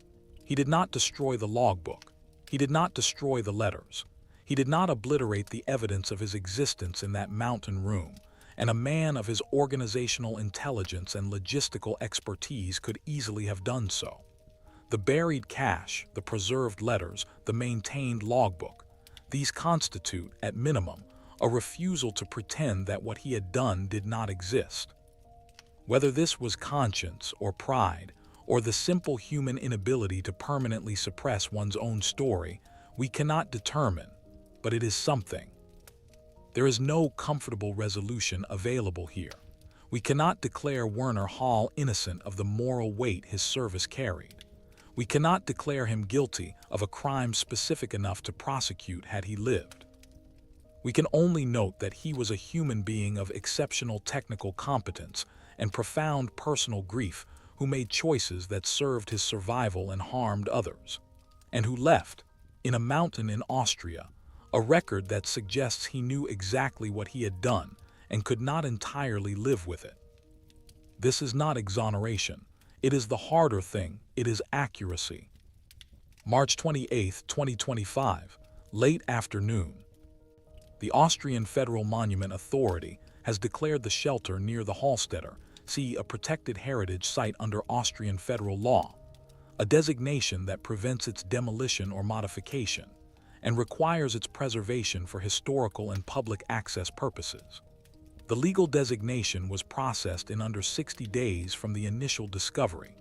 A: he did not destroy the logbook. He did not destroy the letters. He did not obliterate the evidence of his existence in that mountain room, and a man of his organizational intelligence and logistical expertise could easily have done so. The buried cash, the preserved letters, the maintained logbook, these constitute, at minimum, a refusal to pretend that what he had done did not exist. Whether this was conscience or pride, or the simple human inability to permanently suppress one's own story, we cannot determine, but it is something. There is no comfortable resolution available here. We cannot declare Werner Hall innocent of the moral weight his service carried. We cannot declare him guilty of a crime specific enough to prosecute had he lived. We can only note that he was a human being of exceptional technical competence and profound personal grief who made choices that served his survival and harmed others, and who left, in a mountain in Austria, a record that suggests he knew exactly what he had done and could not entirely live with it. This is not exoneration. It is the harder thing. It is accuracy. March 28, 2025, late afternoon. The Austrian Federal Monument Authority has declared the shelter near the Hallstätter, see a protected heritage site under Austrian federal law, a designation that prevents its demolition or modification, and requires its preservation for historical and public access purposes. The legal designation was processed in under 60 days from the initial discovery,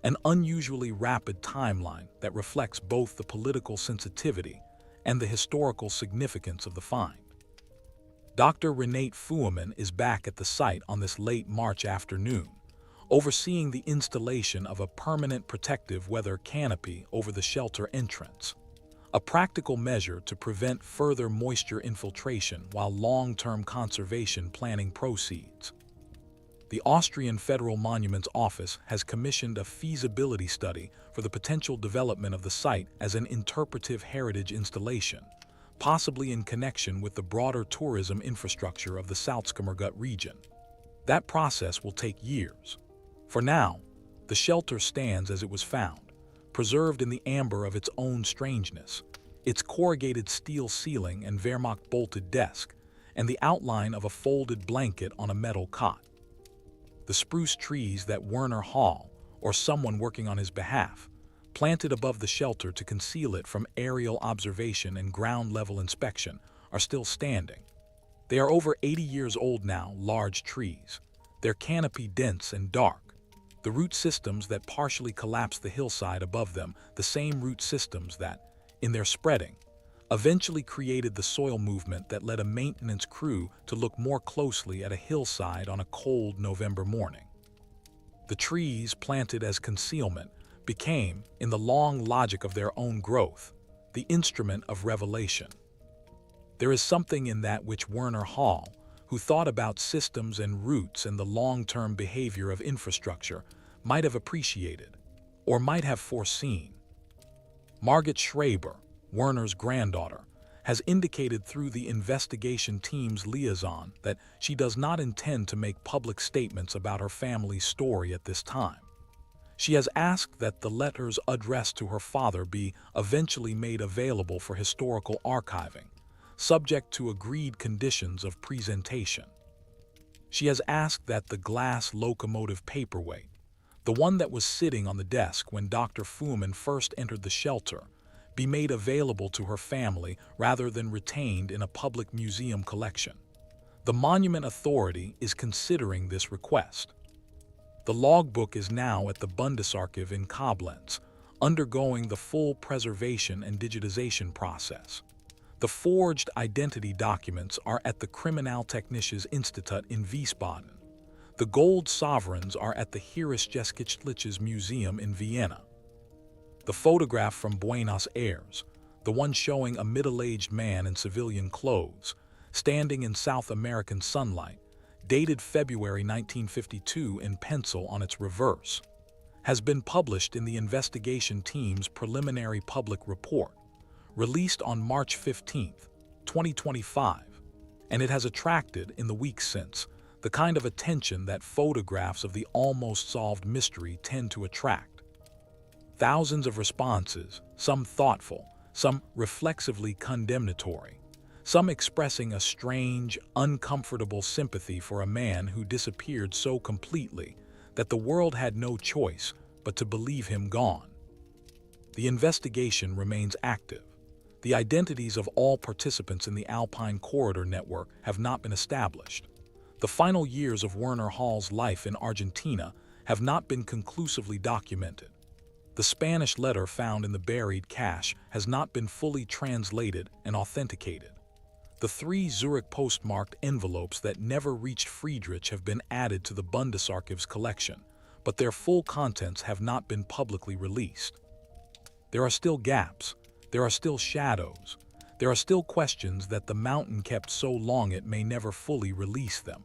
A: an unusually rapid timeline that reflects both the political sensitivity and the historical significance of the find. Dr. Renate Fuhrman is back at the site on this late March afternoon, overseeing the installation of a permanent protective weather canopy over the shelter entrance, a practical measure to prevent further moisture infiltration while long-term conservation planning proceeds. The Austrian Federal Monuments Office has commissioned a feasibility study for the potential development of the site as an interpretive heritage installation, possibly in connection with the broader tourism infrastructure of the Salzkammergut region. That process will take years. For now, the shelter stands as it was found, preserved in the amber of its own strangeness, its corrugated steel ceiling and Wehrmacht-bolted desk, and the outline of a folded blanket on a metal cot. The spruce trees that Werner Hall, or someone working on his behalf, planted above the shelter to conceal it from aerial observation and ground-level inspection, are still standing. They are over 80 years old now, large trees, their canopy dense and dark. The root systems that partially collapse the hillside above them, the same root systems that, in their spreading, eventually created the soil movement that led a maintenance crew to look more closely at a hillside on a cold November morning. The trees, planted as concealment, became, in the long logic of their own growth, the instrument of revelation. There is something in that which Werner Hall, who thought about systems and roots and the long-term behavior of infrastructure, might have appreciated, or might have foreseen. Margit Schreiber, Werner's granddaughter, has indicated through the investigation team's liaison that she does not intend to make public statements about her family's story at this time. She has asked that the letters addressed to her father be eventually made available for historical archiving, subject to agreed conditions of presentation. She has asked that the glass locomotive paperweight, the one that was sitting on the desk when Dr. Fuhrman first entered the shelter, be made available to her family rather than retained in a public museum collection. The Monument Authority is considering this request. The logbook is now at the Bundesarchiv in Koblenz, undergoing the full preservation and digitization process. The forged identity documents are at the Kriminaltechnisches Institut in Wiesbaden. The gold sovereigns are at the Heeresgeschichtliches Museum in Vienna. The photograph from Buenos Aires, the one showing a middle-aged man in civilian clothes, standing in South American sunlight, dated February 1952 in pencil on its reverse, has been published in the investigation team's preliminary public report, released on March 15, 2025, and it has attracted, in the weeks since, the kind of attention that photographs of the almost solved mystery tend to attract. Thousands of responses, some thoughtful, some reflexively condemnatory, some expressing a strange, uncomfortable sympathy for a man who disappeared so completely that the world had no choice but to believe him gone. The investigation remains active. The identities of all participants in the Alpine Corridor network have not been established. The final years of Werner Hall's life in Argentina have not been conclusively documented. The Spanish letter found in the buried cache has not been fully translated and authenticated. The 3 Zurich postmarked envelopes that never reached Friedrich have been added to the Bundesarchiv's collection, but their full contents have not been publicly released. There are still gaps, there are still shadows, there are still questions that the mountain kept so long it may never fully release them.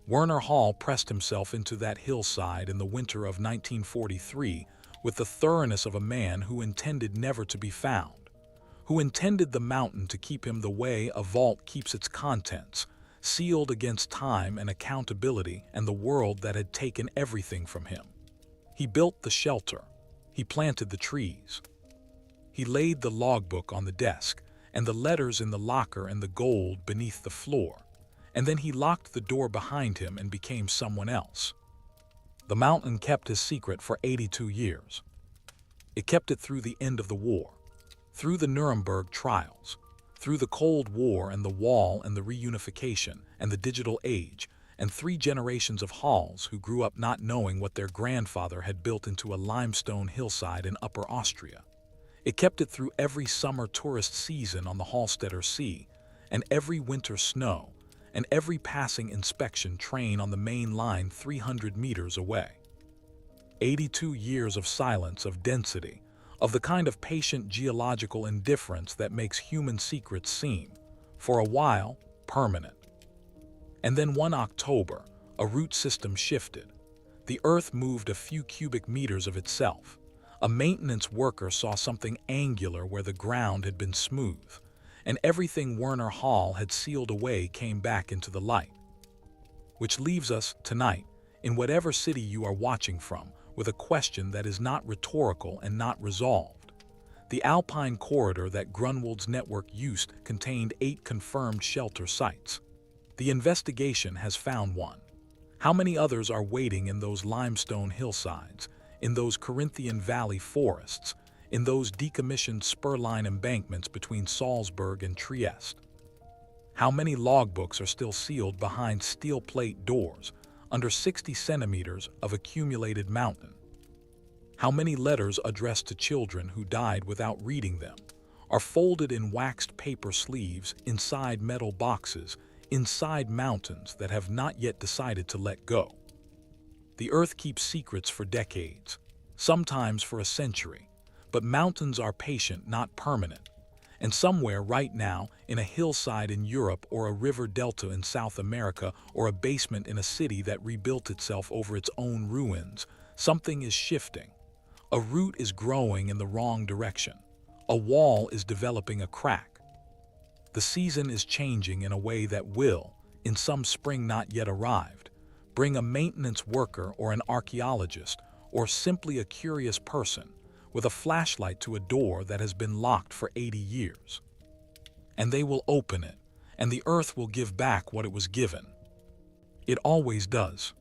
A: Werner Hall pressed himself into that hillside in the winter of 1943 with the thoroughness of a man who intended never to be found, who intended the mountain to keep him the way a vault keeps its contents, sealed against time and accountability and the world that had taken everything from him. He built the shelter. He planted the trees. He laid the logbook on the desk, and the letters in the locker and the gold beneath the floor, and then he locked the door behind him and became someone else. The mountain kept his secret for 82 years. It kept it through the end of the war, through the Nuremberg trials, through the Cold War and the Wall and the reunification and the digital age, and 3 generations of Halls who grew up not knowing what their grandfather had built into a limestone hillside in Upper Austria. It kept it through every summer tourist season on the Hallstätter Sea, and every winter snow, and every passing inspection train on the main line 300 meters away. 82 years of silence, of density, of the kind of patient geological indifference that makes human secrets seem, for a while, permanent. And then one October, a root system shifted. The earth moved a few cubic meters of itself. A maintenance worker saw something angular where the ground had been smooth, and everything Werner Hall had sealed away came back into the light. Which leaves us, tonight, in whatever city you are watching from, with a question that is not rhetorical and not resolved. The Alpine Corridor that Grunwald's network used contained 8 confirmed shelter sites. The investigation has found one. How many others are waiting in those limestone hillsides, in those Corinthian Valley forests, in those decommissioned spur-line embankments between Salzburg and Trieste? How many logbooks are still sealed behind steel plate doors, under 60 centimeters of accumulated mountain? How many letters addressed to children who died without reading them are folded in waxed paper sleeves inside metal boxes, inside mountains that have not yet decided to let go? The earth keeps secrets for decades, sometimes for a century, but mountains are patient, not permanent. And somewhere right now, in a hillside in Europe or a river delta in South America or a basement in a city that rebuilt itself over its own ruins, something is shifting. A root is growing in the wrong direction. A wall is developing a crack. The season is changing in a way that will, in some spring not yet arrived, bring a maintenance worker or an archaeologist or simply a curious person with a flashlight to a door that has been locked for 80 years. And they will open it, and the earth will give back what it was given. It always does.